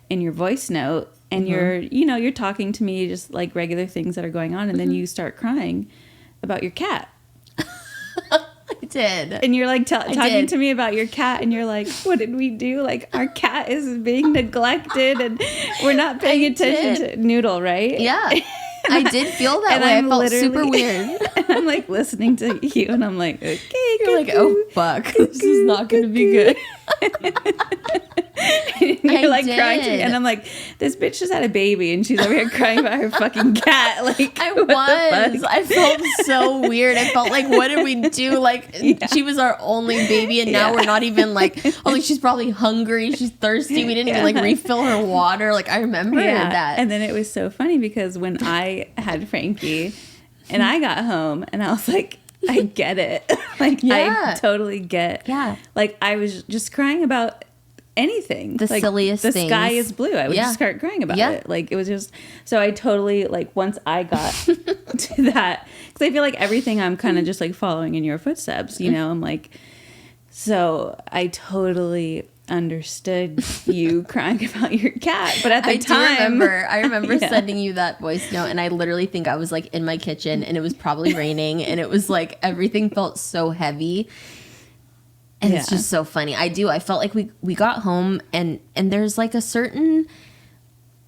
in your voice note, and you're talking to me just like regular things that are going on, and then you start crying about your cat. I did. And you're like talking to me about your cat, and you're like, what did we do? Like our cat is being neglected and we're not paying attention to Noodle, right? Yeah. I did feel that way. I felt super weird. And I'm like listening to you, and I'm like, okay, you're like, oh fuck, this is not going to be good. You're like crying to me, and I'm like, this bitch just had a baby, and she's over here crying about her fucking cat. Like, I felt so weird. I felt like, what did we do? Like, she was our only baby, and now we're not even like, oh, like she's probably hungry, she's thirsty. We didn't even like refill her water. Like, I remember that. And then it was so funny because when I had Frankie, and I got home, and I was like, I get it. Like, I totally get. Yeah. Like, I was just crying about anything. The like, silliest things. The sky is blue. I would just start crying about it. Like, it was just, so I totally, like, once I got to that, because I feel like everything I'm kind of just like following in your footsteps, you know, I'm like, so I totally understood you crying about your cat, but at the time I remember sending you that voice note, and I literally think I was like in my kitchen, and it was probably raining, and it was like everything felt so heavy, and it's just so funny. I felt like we got home, and there's like a certain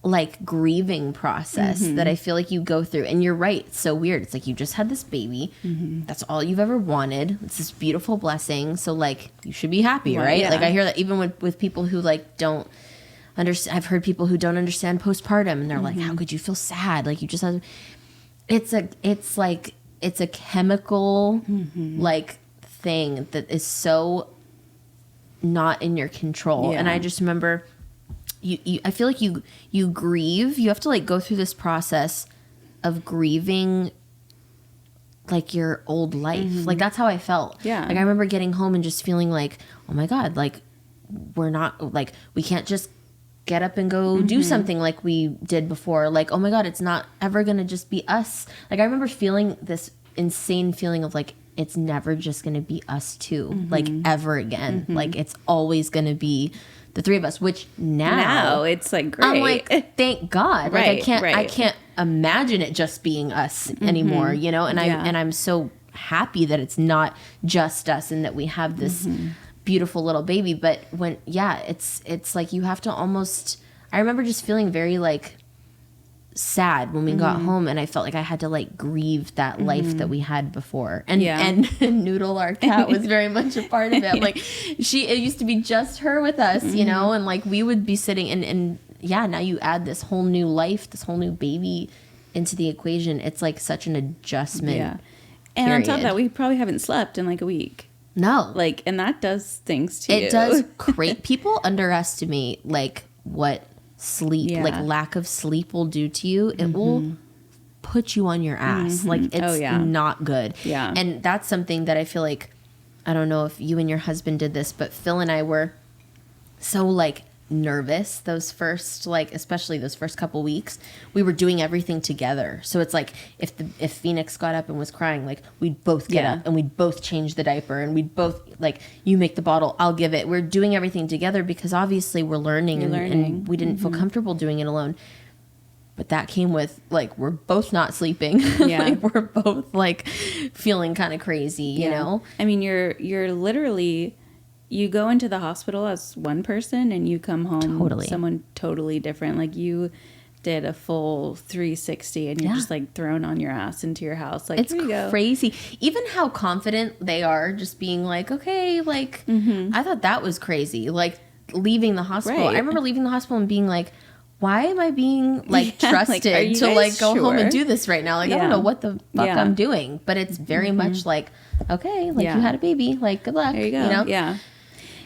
like grieving process that I feel like you go through, and you're right, it's so weird. It's like you just had this baby, that's all you've ever wanted, it's this beautiful blessing, so like you should be happy, right? Like I hear that even with people who like don't understand. I've heard people who don't understand postpartum, and they're like, how could you feel sad? Like you just had, it's a chemical like thing that is so not in your control. And I just remember I feel like you grieve. You have to like go through this process of grieving like your old life. Like that's how I felt. Yeah. Like I remember getting home and just feeling like, oh my God, like we're not, like we can't just get up and go do something like we did before. Like, oh my God, it's not ever going to just be us. Like I remember feeling this insane feeling of like, it's never just going to be us two, like ever again. Like it's always going to be the three of us, which now it's like great. I'm like, thank God. Like I can't imagine it just being us anymore, you know? And I'm so happy that it's not just us and that we have this beautiful little baby. But when it's like you have to almost, I remember just feeling very like sad when we got home, and I felt like I had to like grieve that life that we had before. And Noodle, our cat, was very much a part of it. Like it used to be just her with us, you know, and like we would be sitting and now you add this whole new life, this whole new baby into the equation. It's like such an adjustment. Yeah. And on top of that, we probably haven't slept in like a week. No. Like, and that does things to you. It does great. People underestimate like what sleep, like lack of sleep will do to you. It will put you on your ass. Like it's not good. Yeah. And that's something that I feel like I don't know if you and your husband did this, but Phil and I were so like nervous those first, like, especially those first couple weeks. We were doing everything together. So it's like if Phoenix got up and was crying, like we'd both get up and we'd both change the diaper and we'd both, like, you make the bottle, I'll give it. We're doing everything together because obviously we're learning, and we didn't feel comfortable doing it alone. But that came with, like, we're both not sleeping. Like, we're both, like, feeling kind of crazy, you know? I mean, you're literally, you go into the hospital as one person and you come home someone totally different. Like, you did a full 360 and you're just, like, thrown on your ass into your house. Like, it's here you go. Crazy. Even how confident they are, just being like, okay, like, I thought that was crazy. Like, leaving the hospital. I remember leaving the hospital and being like, why am I being, like, trusted like, to, like, go home and do this right now? Like, I don't know what the fuck I'm doing. But it's very much like, okay, like, you had a baby. Like, good luck. There you go. You know? Yeah.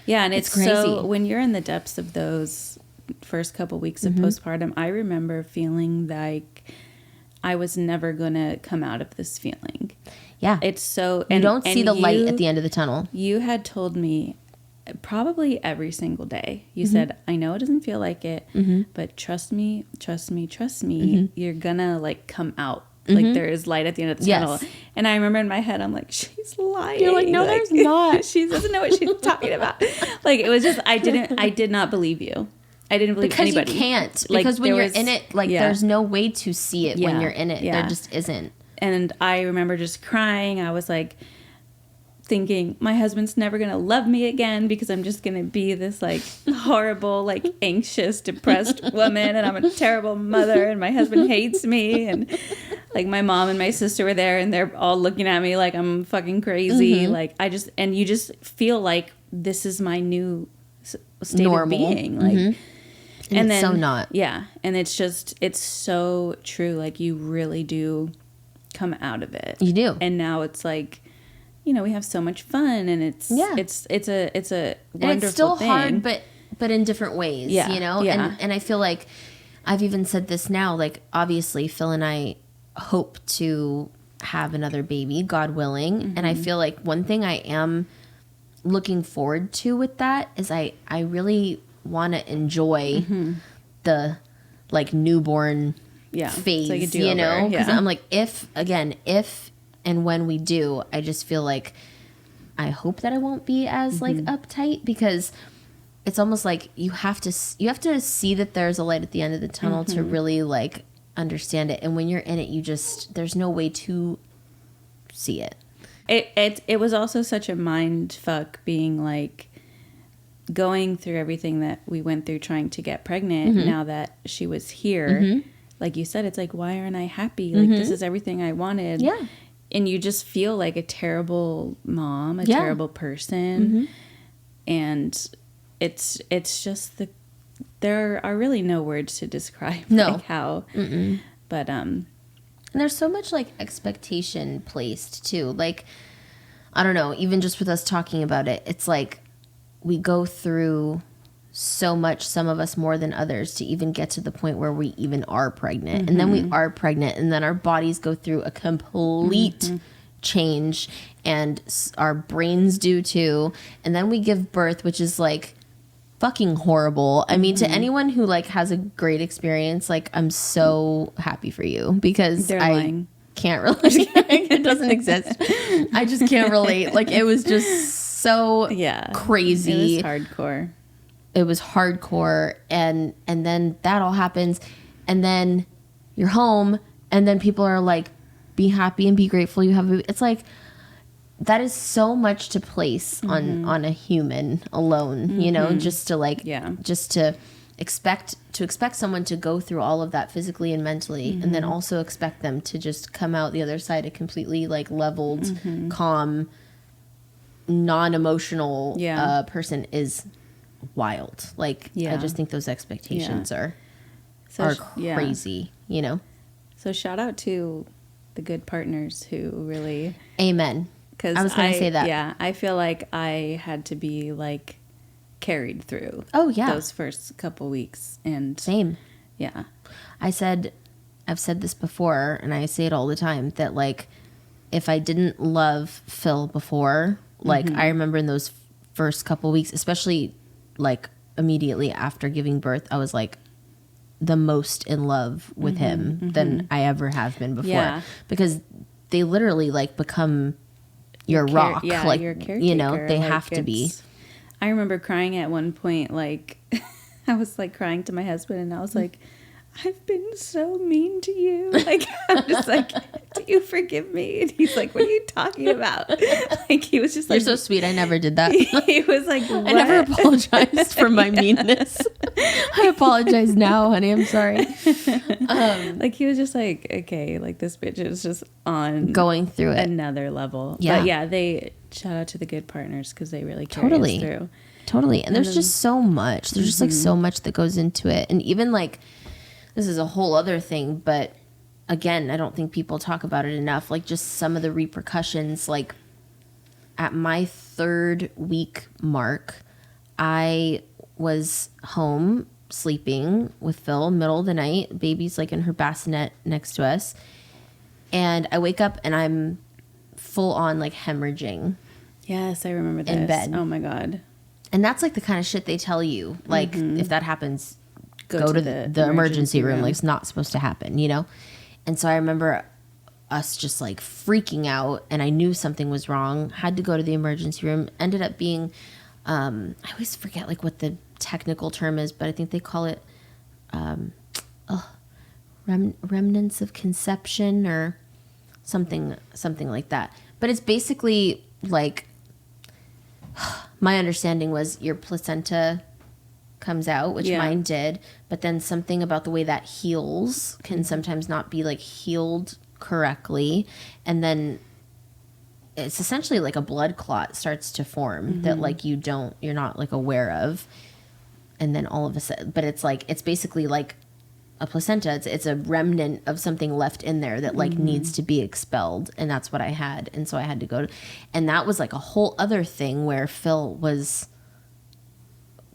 Yeah, and it's crazy. So when you're in the depths of those first couple weeks of postpartum, I remember feeling like I was never going to come out of this feeling. Yeah. It's so... You don't see the light at the end of the tunnel. You had told me... probably every single day you said, I know it doesn't feel like it, but trust me, you're gonna, like, come out. Like, there is light at the end of the tunnel. And I remember in my head, I'm like, she's lying. You're like, no, like, there's not. She doesn't know what she's talking about. Like, it was just, I did not believe you. I didn't believe anybody. Because you can't. Like, because when you're in it, like, there's no way to see it when you're in it. There just isn't. And I remember just crying. I was like, thinking my husband's never gonna love me again because I'm just gonna be this, like, horrible, like, anxious, depressed woman, and I'm a terrible mother, and my husband hates me, and, like, my mom and my sister were there and they're all looking at me like I'm fucking crazy. Like, and you just feel like this is my new state of being, like, and then so not. And it's just, it's so true. Like, you really do come out of it. You do. And now it's like, you know, we have so much fun, and it's a wonderful and it's still thing. hard, but in different ways, you know? And I feel like I've even said this now, like, obviously Phil and I hope to have another baby, God willing. And I feel like one thing I am looking forward to with that is I really want to enjoy the, like, newborn phase, like, you know? Because I'm like, if and when we do, I just feel like I hope that I won't be as like uptight, because it's almost like you have to see that there's a light at the end of the tunnel to really, like, understand it. And when you're in it, there's no way to see it. It was also such a mind fuck being, like, going through everything that we went through trying to get pregnant. Now that she was here, like you said, it's like, why aren't I happy? Like, this is everything I wanted. Yeah. And you just feel like a terrible mom, a terrible person. And it's just there are really no words to describe like how, but and there's so much, like, expectation placed too. Like, I don't know, even just with us talking about it, it's like we go through so much, some of us more than others, to even get to the point where we even are pregnant. And then we are pregnant, and then our bodies go through a complete change, and our brains do too. And then we give birth, which is, like, fucking horrible. I mean, to anyone who, like, has a great experience, like, I'm so happy for you, because I can't relate. It doesn't exist. I just can't relate. Like, it was just so crazy. It was hardcore. It was hardcore, and then that all happens, and then you're home, and then people are like, be happy and be grateful you have a baby. It's like, that is so much to place on a human alone, you know, just to, like, just to expect someone to go through all of that physically and mentally, and then also expect them to just come out the other side a completely, like, leveled, calm, non-emotional person is wild. Like, I just think those expectations are crazy, you know? So shout out to the good partners who really... Amen. Because I was going to say that. Yeah, I feel like I had to be, like, carried through those first couple weeks. And same. Yeah. I've said this before, and I say it all the time, that, like, if I didn't love Phil before, Like I remember in those first couple weeks, especially like immediately after giving birth, I was like the most in love with him than I ever have been before, because they literally like become your rock. Yeah, like, your caretaker. you know, they like, have to be. I remember crying at one point, like I was like crying to my husband, and I was like, I've been so mean to you. Like, I'm just like, do you forgive me? And he's like, what are you talking about? Like, he was just like, you're so sweet. I never did that. He was like, what? I never apologized for my meanness. I apologize now, honey. I'm sorry. Like, he was just like, okay, like this bitch is just on going through it. Another level. Yeah. But yeah, they shout out to the good partners because they really carry us through. Totally. And there's just so much. There's just like so much that goes into it. And even like, this is a whole other thing, but again, I don't think people talk about it enough. Like just some of the repercussions, like at my 3rd week mark, I was home sleeping with Phil, middle of the night. Baby's like in her bassinet next to us. And I wake up and I'm full on like hemorrhaging. Yes, I remember this. In bed. Oh my God. And that's like the kind of shit they tell you. Like if that happens, go to the emergency room. Like it's not supposed to happen, you know? And so I remember us just like freaking out, and I knew something was wrong. Had to go to the emergency room. Ended up being, I always forget like what the technical term is, but I think they call it remnants of conception or something like that. But it's basically like, my understanding was your placenta comes out, which mine did, but then something about the way that heals can sometimes not be like healed correctly, and then it's essentially like a blood clot starts to form that like you're not like aware of, and then all of a sudden, but it's like it's basically like a placenta. It's a remnant of something left in there that like needs to be expelled, and that's what I had. And so I had to go to, and that was like a whole other thing where Phil was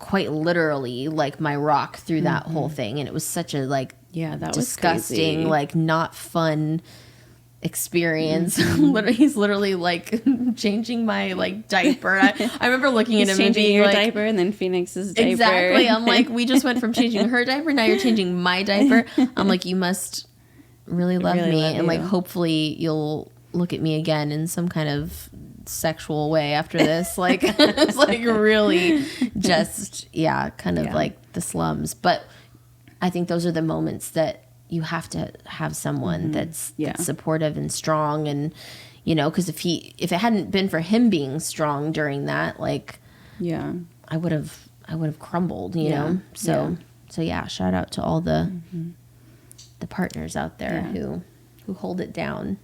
quite literally like my rock through that whole thing, and it was such a like that disgusting, was like not fun experience. He's literally like changing my like diaper. I remember looking at him and being your like, diaper and then Phoenix's diaper. Exactly. I'm like, we just went from changing her diaper, now you're changing my diaper. I'm like, you must really love me, and like hopefully you'll look at me again in some kind of sexual way after this. Like it's like really just kind of like the slums. But I think those are the moments that you have to have someone that's supportive and strong, and you know, because if it hadn't been for him being strong during that, like I would have crumbled, you know. So shout out to all the partners out there who hold it down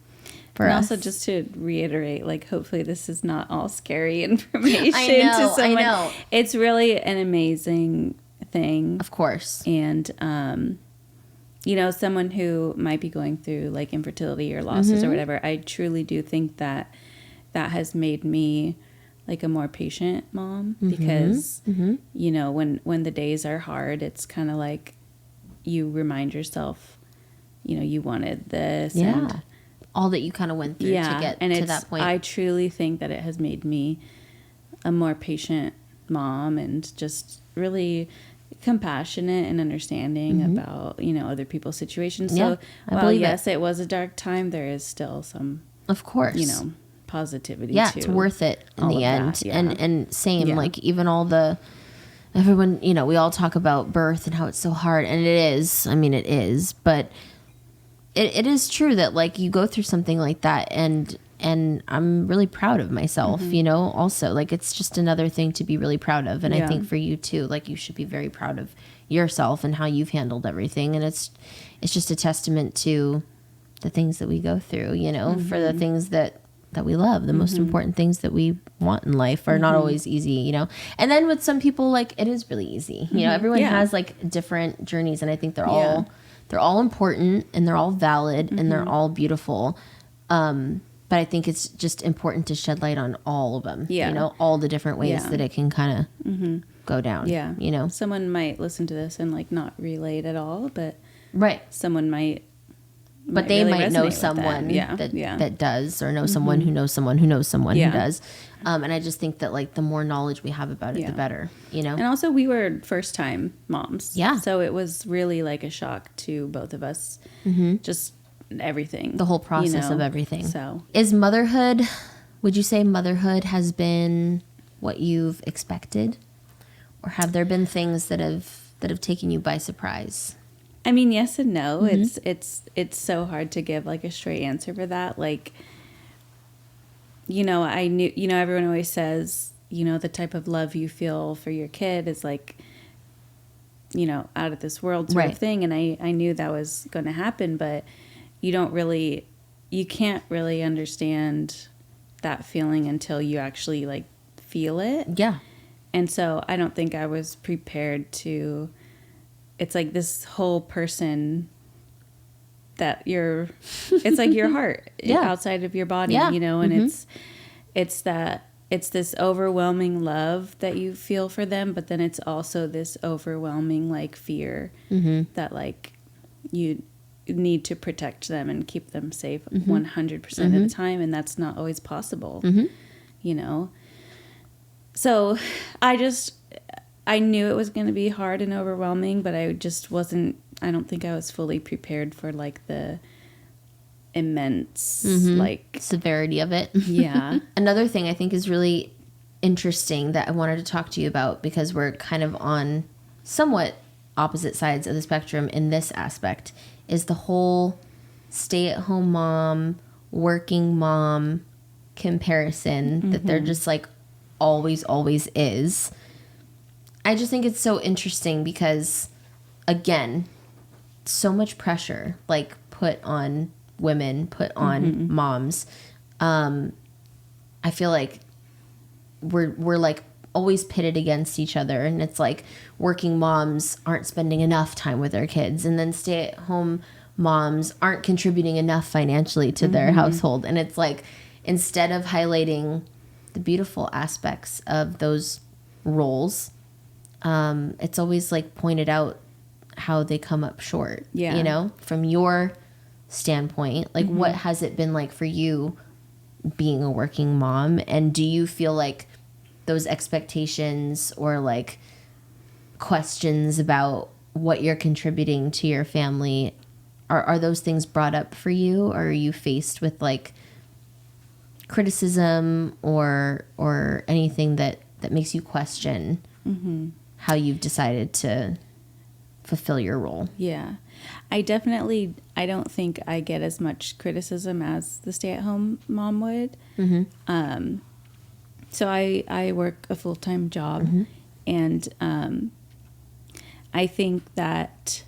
for us. Also, just to reiterate, like, hopefully this is not all scary information to someone. I know. It's really an amazing thing. Of course. And, you know, someone who might be going through, like, infertility or losses or whatever, I truly do think that has made me, like, a more patient mom. Because, you know, when the days are hard, it's kind of like you remind yourself, you know, you wanted this. Yeah. And all that you kind of went through to get to that point. I truly think that it has made me a more patient mom, and just really compassionate and understanding about, you know, other people's situations. So while yes, it was a dark time, there is still some, of course, you know, positivity. It's worth it in the end. And same, like even everyone, you know, we all talk about birth and how it's so hard, and it is. I mean, it is, but it is true that like you go through something like that, and I'm really proud of myself, you know, also like it's just another thing to be really proud of. And I think for you too, like you should be very proud of yourself and how you've handled everything. And it's just a testament to the things that we go through, you know, for the things that we love. The most important things that we want in life are not always easy, you know. And then with some people, like it is really easy, you know. Everyone has like different journeys, and I think they're all important, and they're all valid, and they're all beautiful. But I think it's just important to shed light on all of them, you know, all the different ways that it can kind of go down, you know. Someone might listen to this and like not relate at all, but right, someone might but they really might know someone that does, or know someone who knows someone who knows someone who does. And I just think that like the more knowledge we have about it, the better, you know? And also we were first time moms. Yeah. So it was really like a shock to both of us. Just everything. The whole process of everything. So is motherhood, would you say motherhood has been what you've expected? Or have there been things that have taken you by surprise? I mean, yes and no. It's so hard to give like a straight answer for that. Like, you know, I knew, you know, everyone always says, you know, the type of love you feel for your kid is like, you know, out of this world sort of thing. And I knew that was going to happen, but you can't really understand that feeling until you actually like feel it. Yeah. And so I don't think I was prepared to, it's like this whole person that it's like your heart outside of your body, you know, and it's this overwhelming love that you feel for them, but then it's also this overwhelming like fear that like you need to protect them and keep them safe 100% of the time, and that's not always possible, you know. So I knew it was going to be hard and overwhelming, but I don't think I was fully prepared for like the immense like severity of it. Yeah. Another thing I think is really interesting that I wanted to talk to you about, because we're kind of on somewhat opposite sides of the spectrum in this aspect, is the whole stay-at-home mom, working mom comparison that they're just like always is. I just think it's so interesting because, again, so much pressure like put on women, put on moms. I feel like we're like always pitted against each other, and it's like working moms aren't spending enough time with their kids, and then stay-at-home moms aren't contributing enough financially to their household. And it's like, instead of highlighting the beautiful aspects of those roles, it's always like pointed out how they come up short. Yeah. You know, from your standpoint, like what has it been like for you being a working mom? And do you feel like those expectations or like questions about what you're contributing to your family, are those things brought up for you? Or are you faced with like criticism or anything that makes you question how you've decided to fulfill your role? Yeah. I don't think I get as much criticism as the stay-at-home mom would. So I work a full-time job, and I think that,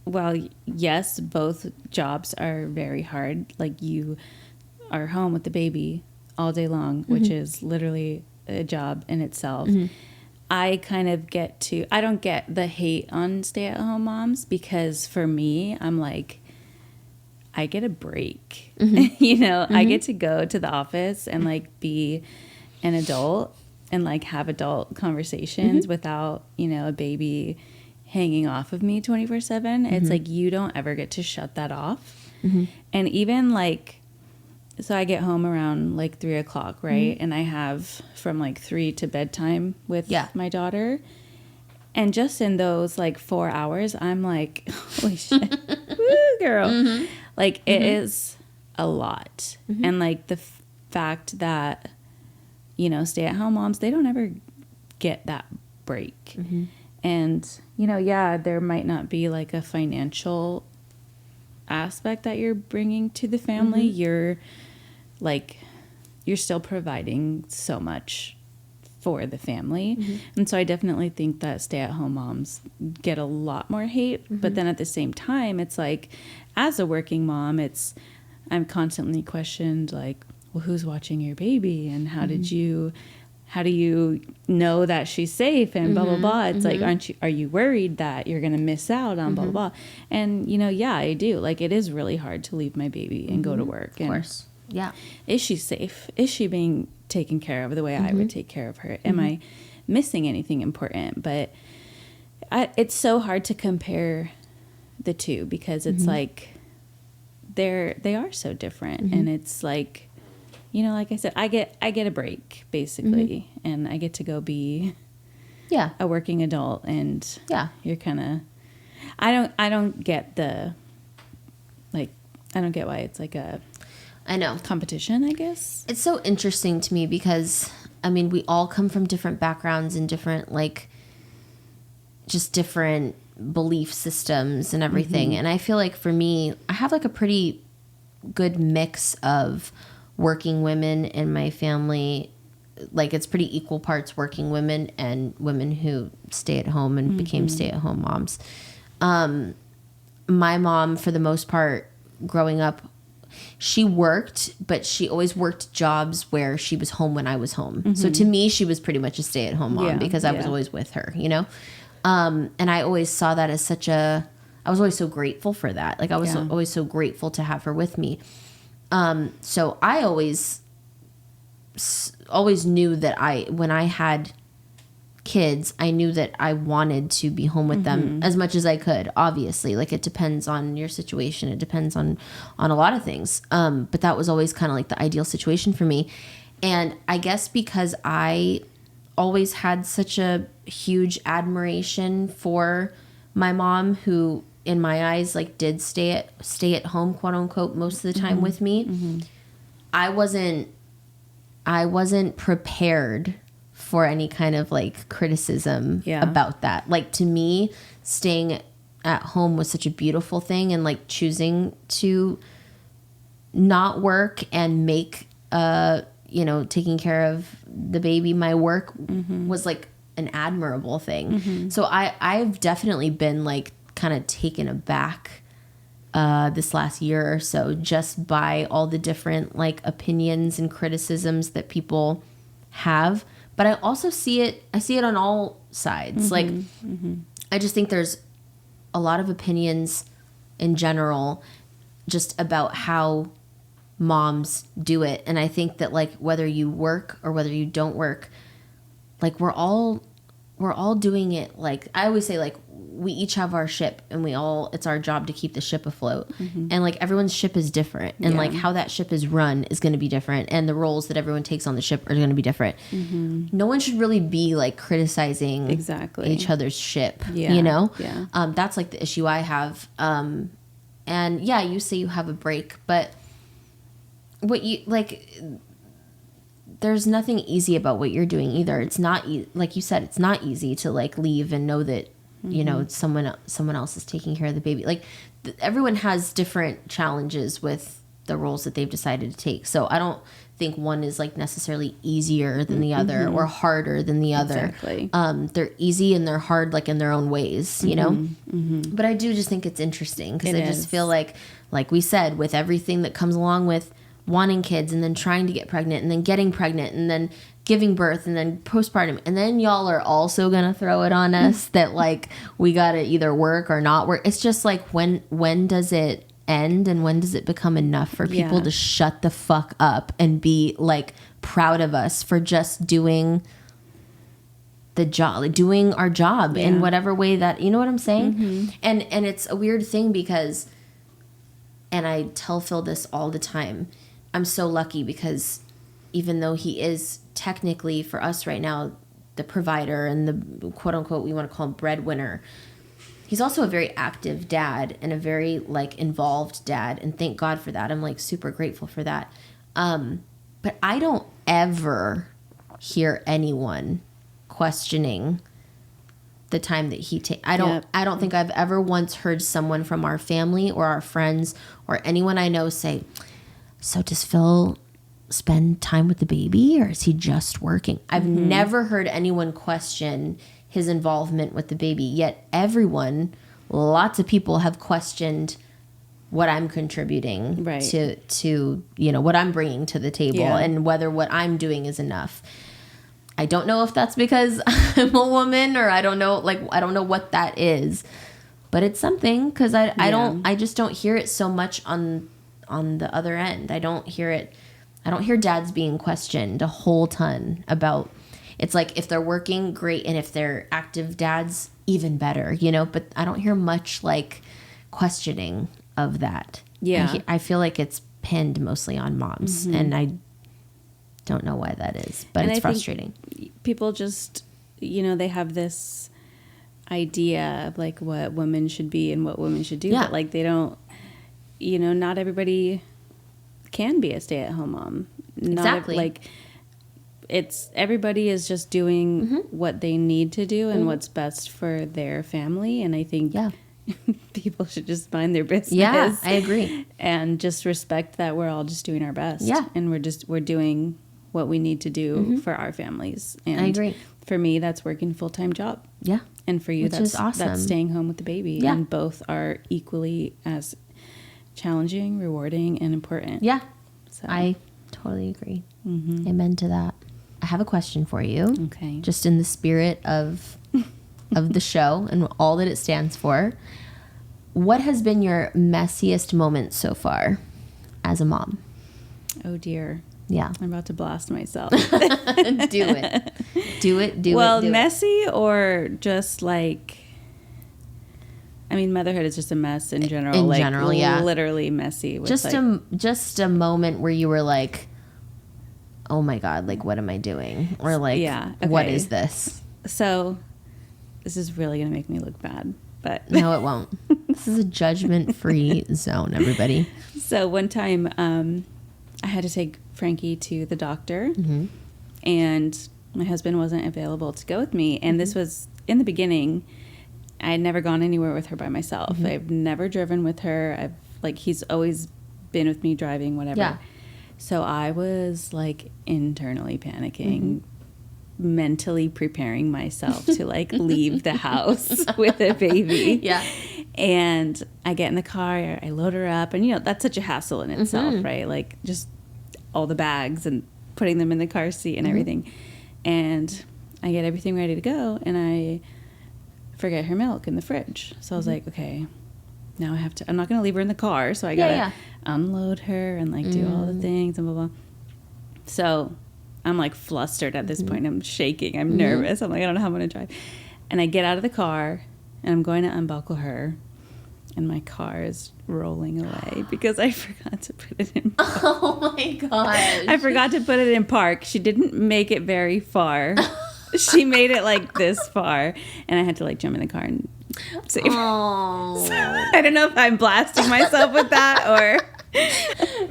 well, yes, both jobs are very hard. Like, you are home with the baby all day long, which is literally a job in itself. I kind of I don't get the hate on stay-at-home moms, because for me, I'm like, I get a break. You know, I get to go to the office and like be an adult and like have adult conversations without, you know, a baby hanging off of me 24/7. It's like, you don't ever get to shut that off. And even like, so I get home around like 3 o'clock, right? And I have from like 3 to bedtime with my daughter. And just in those like 4 hours, I'm like, holy shit, woo, girl. Like, it is a lot. And like the fact that, you know, stay-at-home moms, they don't ever get that break. And, you know, yeah, there might not be like a financial aspect that you're bringing to the family. You're still providing so much for the family. And so I definitely think that stay-at-home moms get a lot more hate. But then at the same time, it's like, as a working mom, I'm constantly questioned, like, well, who's watching your baby, and how do you know that she's safe, and blah blah blah. It's like, are you worried that you're gonna miss out on blah blah blah? And you know, yeah, I do. Like, it is really hard to leave my baby and go to work. Of course. Yeah. Is she safe? Is she being taken care of the way I would take care of her? Am I missing anything important? But it's so hard to compare the two, because it's like, they are so different. And it's like, you know, like I said, I get a break basically, and I get to go be a working adult, and you're kind of, I don't get the, like, I don't get why it's like a, I know, competition, I guess. It's so interesting to me because, I mean, we all come from different backgrounds and different, like, just different belief systems and everything. And I feel like for me, I have like a pretty good mix of working women in my family. Like, it's pretty equal parts working women and women who stay at home and became stay-at-home moms. My mom, for the most part, growing up, she worked, but she always worked jobs where she was home when I was home. So to me, she was pretty much a stay-at-home mom because I was always with her, you know? And I always saw that as I was always so grateful for that. Like, I was always so grateful to have her with me. So I always knew that when I had kids, I knew that I wanted to be home with them as much as I could, obviously. Like, it depends on your situation. It depends on a lot of things. But that was always kind of like the ideal situation for me. And I guess because I always had such a huge admiration for my mom, who in my eyes, like, did stay at home, quote unquote, most of the time with me. I wasn't prepared for any kind of like criticism about that. Like, to me, staying at home was such a beautiful thing, and like choosing to not work and make you know, taking care of the baby my work was like an admirable thing. So I've definitely been like kind of taken aback this last year or so just by all the different like opinions and criticisms that people have. But I also see it on all sides. Like, I just think there's a lot of opinions in general just about how moms do it. And I think that, like, whether you work or whether you don't work, like, we're all doing it. Like, I always say, like, we each have our ship, and it's our job to keep the ship afloat. And like, everyone's ship is different, and like how that ship is run is going to be different, and the roles that everyone takes on the ship are going to be different. No one should really be like criticizing each other's ship, you know? That's like the issue I have. And yeah, you say you have a break, but what you like, there's nothing easy about what you're doing either. It's not like you said, it's not easy to like leave and know that, you know, someone else is taking care of the baby. Like, everyone has different challenges with the roles that they've decided to take. So I don't think one is like necessarily easier than the other or harder than the other. They're easy and they're hard, like, in their own ways, you know? But I do just think it's interesting because I just feel like we said, with everything that comes along with wanting kids and then trying to get pregnant and then getting pregnant and then giving birth and then postpartum, and then y'all are also gonna throw it on us that like we gotta either work or not work. It's just like, when does it end, and when does it become enough for people to shut the fuck up and be like proud of us for just doing the job, like doing our job in whatever way that, you know what I'm saying? And it's a weird thing because, and I tell Phil this all the time, I'm so lucky because even though he is technically, for us right now, the provider and the quote unquote, we want to call him breadwinner, he's also a very active dad and a very like involved dad. And thank God for that. I'm like super grateful for that. But I don't ever hear anyone questioning the time that he takes. I don't think I've ever once heard someone from our family or our friends or anyone I know say, so does Phil spend time with the baby or is he just working? I've never heard anyone question his involvement with the baby, yet lots of people have questioned what I'm contributing to, you know, what I'm bringing to the table and whether what I'm doing is enough. I don't know if that's because I'm a woman or I don't know what that is, but it's something, because I just don't hear it so much on the other end. I don't hear dads being questioned a whole ton about, it's like if they're working, great, and if they're active dads, even better, you know, but I don't hear much like questioning of that. Yeah. I feel like it's pinned mostly on moms, and I don't know why that is, but it's frustrating. People just, they have this idea of like what women should be and what women should do, but like they don't, not everybody can be a stay-at-home mom. Exactly. Everybody is just doing what they need to do and what's best for their family. And I think people should just mind their business. Yeah, I agree. And just respect that we're all just doing our best. Yeah. And we're doing what we need to do for our families. And I agree. For me, that's working a full-time job. Yeah. And for you, Which is that's awesome. staying home with the baby. Yeah. And both are equally as challenging, rewarding, and important. Yeah. So I totally agree. Amen to that. I have a question for you. Okay. Just in the spirit of the show and all that it stands for. What has been your messiest moment so far as a mom? Oh, dear. Yeah. I'm about to blast myself. Do it. Do it. Well, messy or just like... I mean, motherhood is just a mess in general. In general, yeah. Literally messy. With just a moment where you were like, oh my God, like, what am I doing? Or like, what is this? So this is really going to make me look bad, but... No, it won't. This is a judgment-free zone, everybody. So one time I had to take Frankie to the doctor, and my husband wasn't available to go with me. And this was in the beginning. I had never gone anywhere with her by myself. I've never driven with her. He's always been with me driving, whatever. Yeah. So I was like internally panicking, mentally preparing myself to like leave the house with a baby. Yeah. And I get in the car, I load her up, and that's such a hassle in itself, right? Like just all the bags and putting them in the car seat and everything. And I get everything ready to go, and I forget her milk in the fridge. So I was like, okay, now I'm not going to leave her in the car, so I got to unload her and like do all the things and blah, blah. So I'm like flustered at this point. I'm shaking. I'm nervous. I'm like, I don't know how I'm going to drive. And I get out of the car, and I'm going to unbuckle her, and my car is rolling away because I forgot to put it in park. Oh my gosh. I forgot to put it in park. She didn't make it very far. She made it like this far, and I had to like jump in the car and save her. So, I don't know if I'm blasting myself with that or...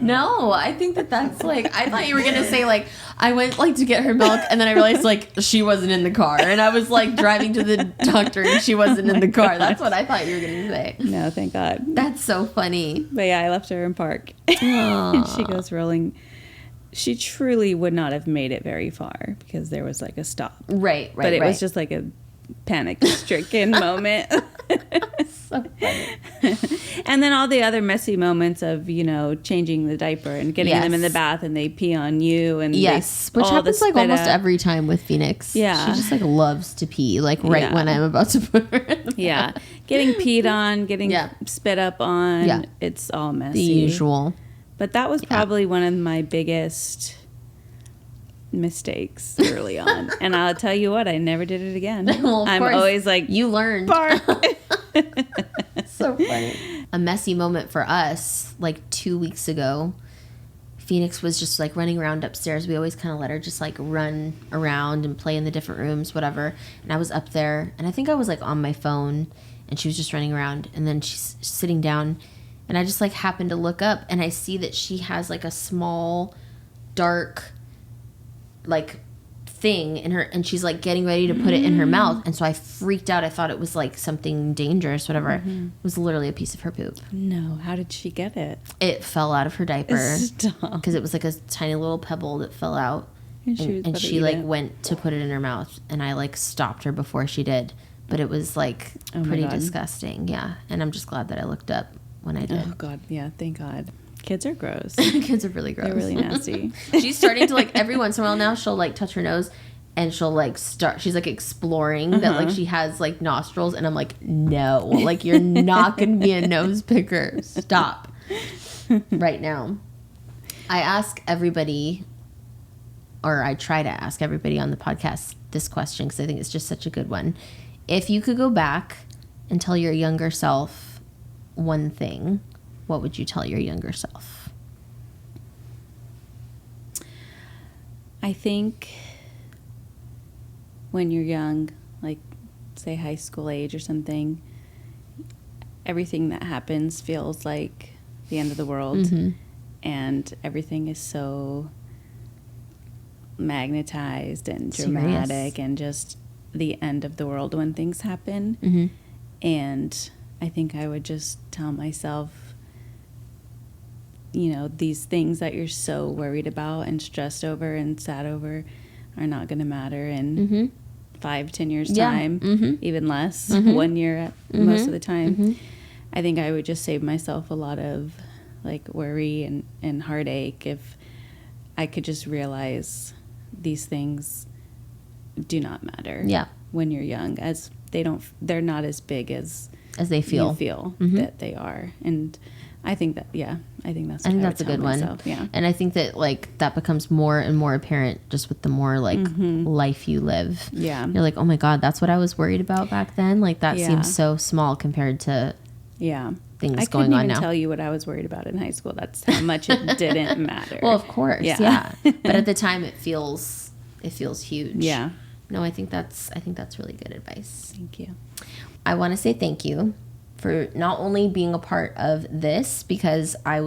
No, I think that's like, I thought you were going to say like, I went like to get her milk, and then I realized like she wasn't in the car, and I was like driving to the doctor and she wasn't in the car. That's what I thought you were going to say. No, thank God. That's so funny. But yeah, I left her in park. And she goes rolling. She truly would not have made it very far because there was like a stop. Right. But it was just like a panic-stricken moment. So funny. And then all the other messy moments of, changing the diaper and getting them in the bath, and they pee on you. And which happens like almost every time with Phoenix. Yeah. She just like loves to pee, like right when I'm about to put her in the bath. Getting peed on, getting spit up on. Yeah. It's all messy. The usual. But that was probably one of my biggest mistakes early on. And I'll tell you what, I never did it again. Well, I'm always like, you learned. Bark. So funny. A messy moment for us, like 2 weeks ago, Phoenix was just like running around upstairs. We always kind of let her just like run around and play in the different rooms, whatever. And I was up there, and I think I was like on my phone, and she was just running around, and then she's sitting down, and I just like happened to look up, and I see that she has like a small dark like thing in her, and she's like getting ready to put it in her mouth. And so I freaked out. I thought it was like something dangerous, whatever. It was literally a piece of her poop. No, how did she get it? It fell out of her diaper. Stop. Because it was like a tiny little pebble that fell out, and she like went to put it in her mouth, and I like stopped her before she did. But it was like pretty disgusting. Yeah. And I'm just glad that I looked up when I did. Oh God, yeah, thank God. Kids are gross. Kids are really gross. They're really nasty. She's starting to like, every once in a while now, she'll like touch her nose, and she'll like she's like exploring that like she has like nostrils, and I'm like, no, like you're not gonna be a nose picker. Stop right now. I ask everybody, or I try to ask everybody on the podcast this question because I think it's just such a good one. If you could go back and tell your younger self one thing, what would you tell your younger self? I think when you're young, like say high school age or something, everything that happens feels like the end of the world. Mm-hmm. And everything is so magnetized and dramatic and just the end of the world when things happen. Mm-hmm. And I think I would just tell myself, you know, these things that you're so worried about and stressed over and sad over are not going to matter in 5-10 years time, even less, 1 year at most of the time. I think I would just save myself a lot of like worry and heartache if I could just realize these things do not matter when you're young, as they're not as big as they feel that they are. And I think that that's a good one. Yeah. And I think that like that becomes more and more apparent just with the more like life you live. Yeah. You're like, oh my God, that's what I was worried about back then. Like that seems so small compared to things going on now. I couldn't even tell you what I was worried about in high school. That's how much it didn't matter. Well, of course. Yeah. But at the time it feels huge. Yeah. No, I think that's really good advice. Thank you. I want to say thank you for not only being a part of this, because I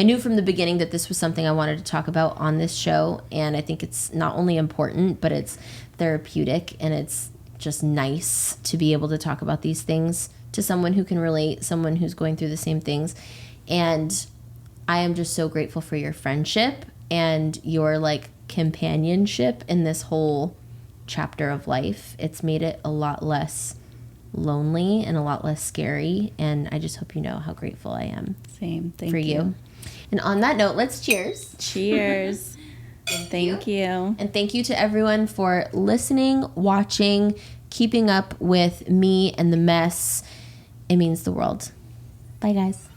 knew from the beginning that this was something I wanted to talk about on this show, and I think it's not only important, but it's therapeutic, and it's just nice to be able to talk about these things to someone who can relate, someone who's going through the same things. And I am just so grateful for your friendship and your like companionship in this whole chapter of life. It's made it a lot less lonely and a lot less scary, and I just hope you know how grateful I am. Same. Thank for you. And on that note, let's cheers. Cheers. Thank you. And thank you to everyone for listening, watching, keeping up with me and the mess. It means the world. Bye, guys.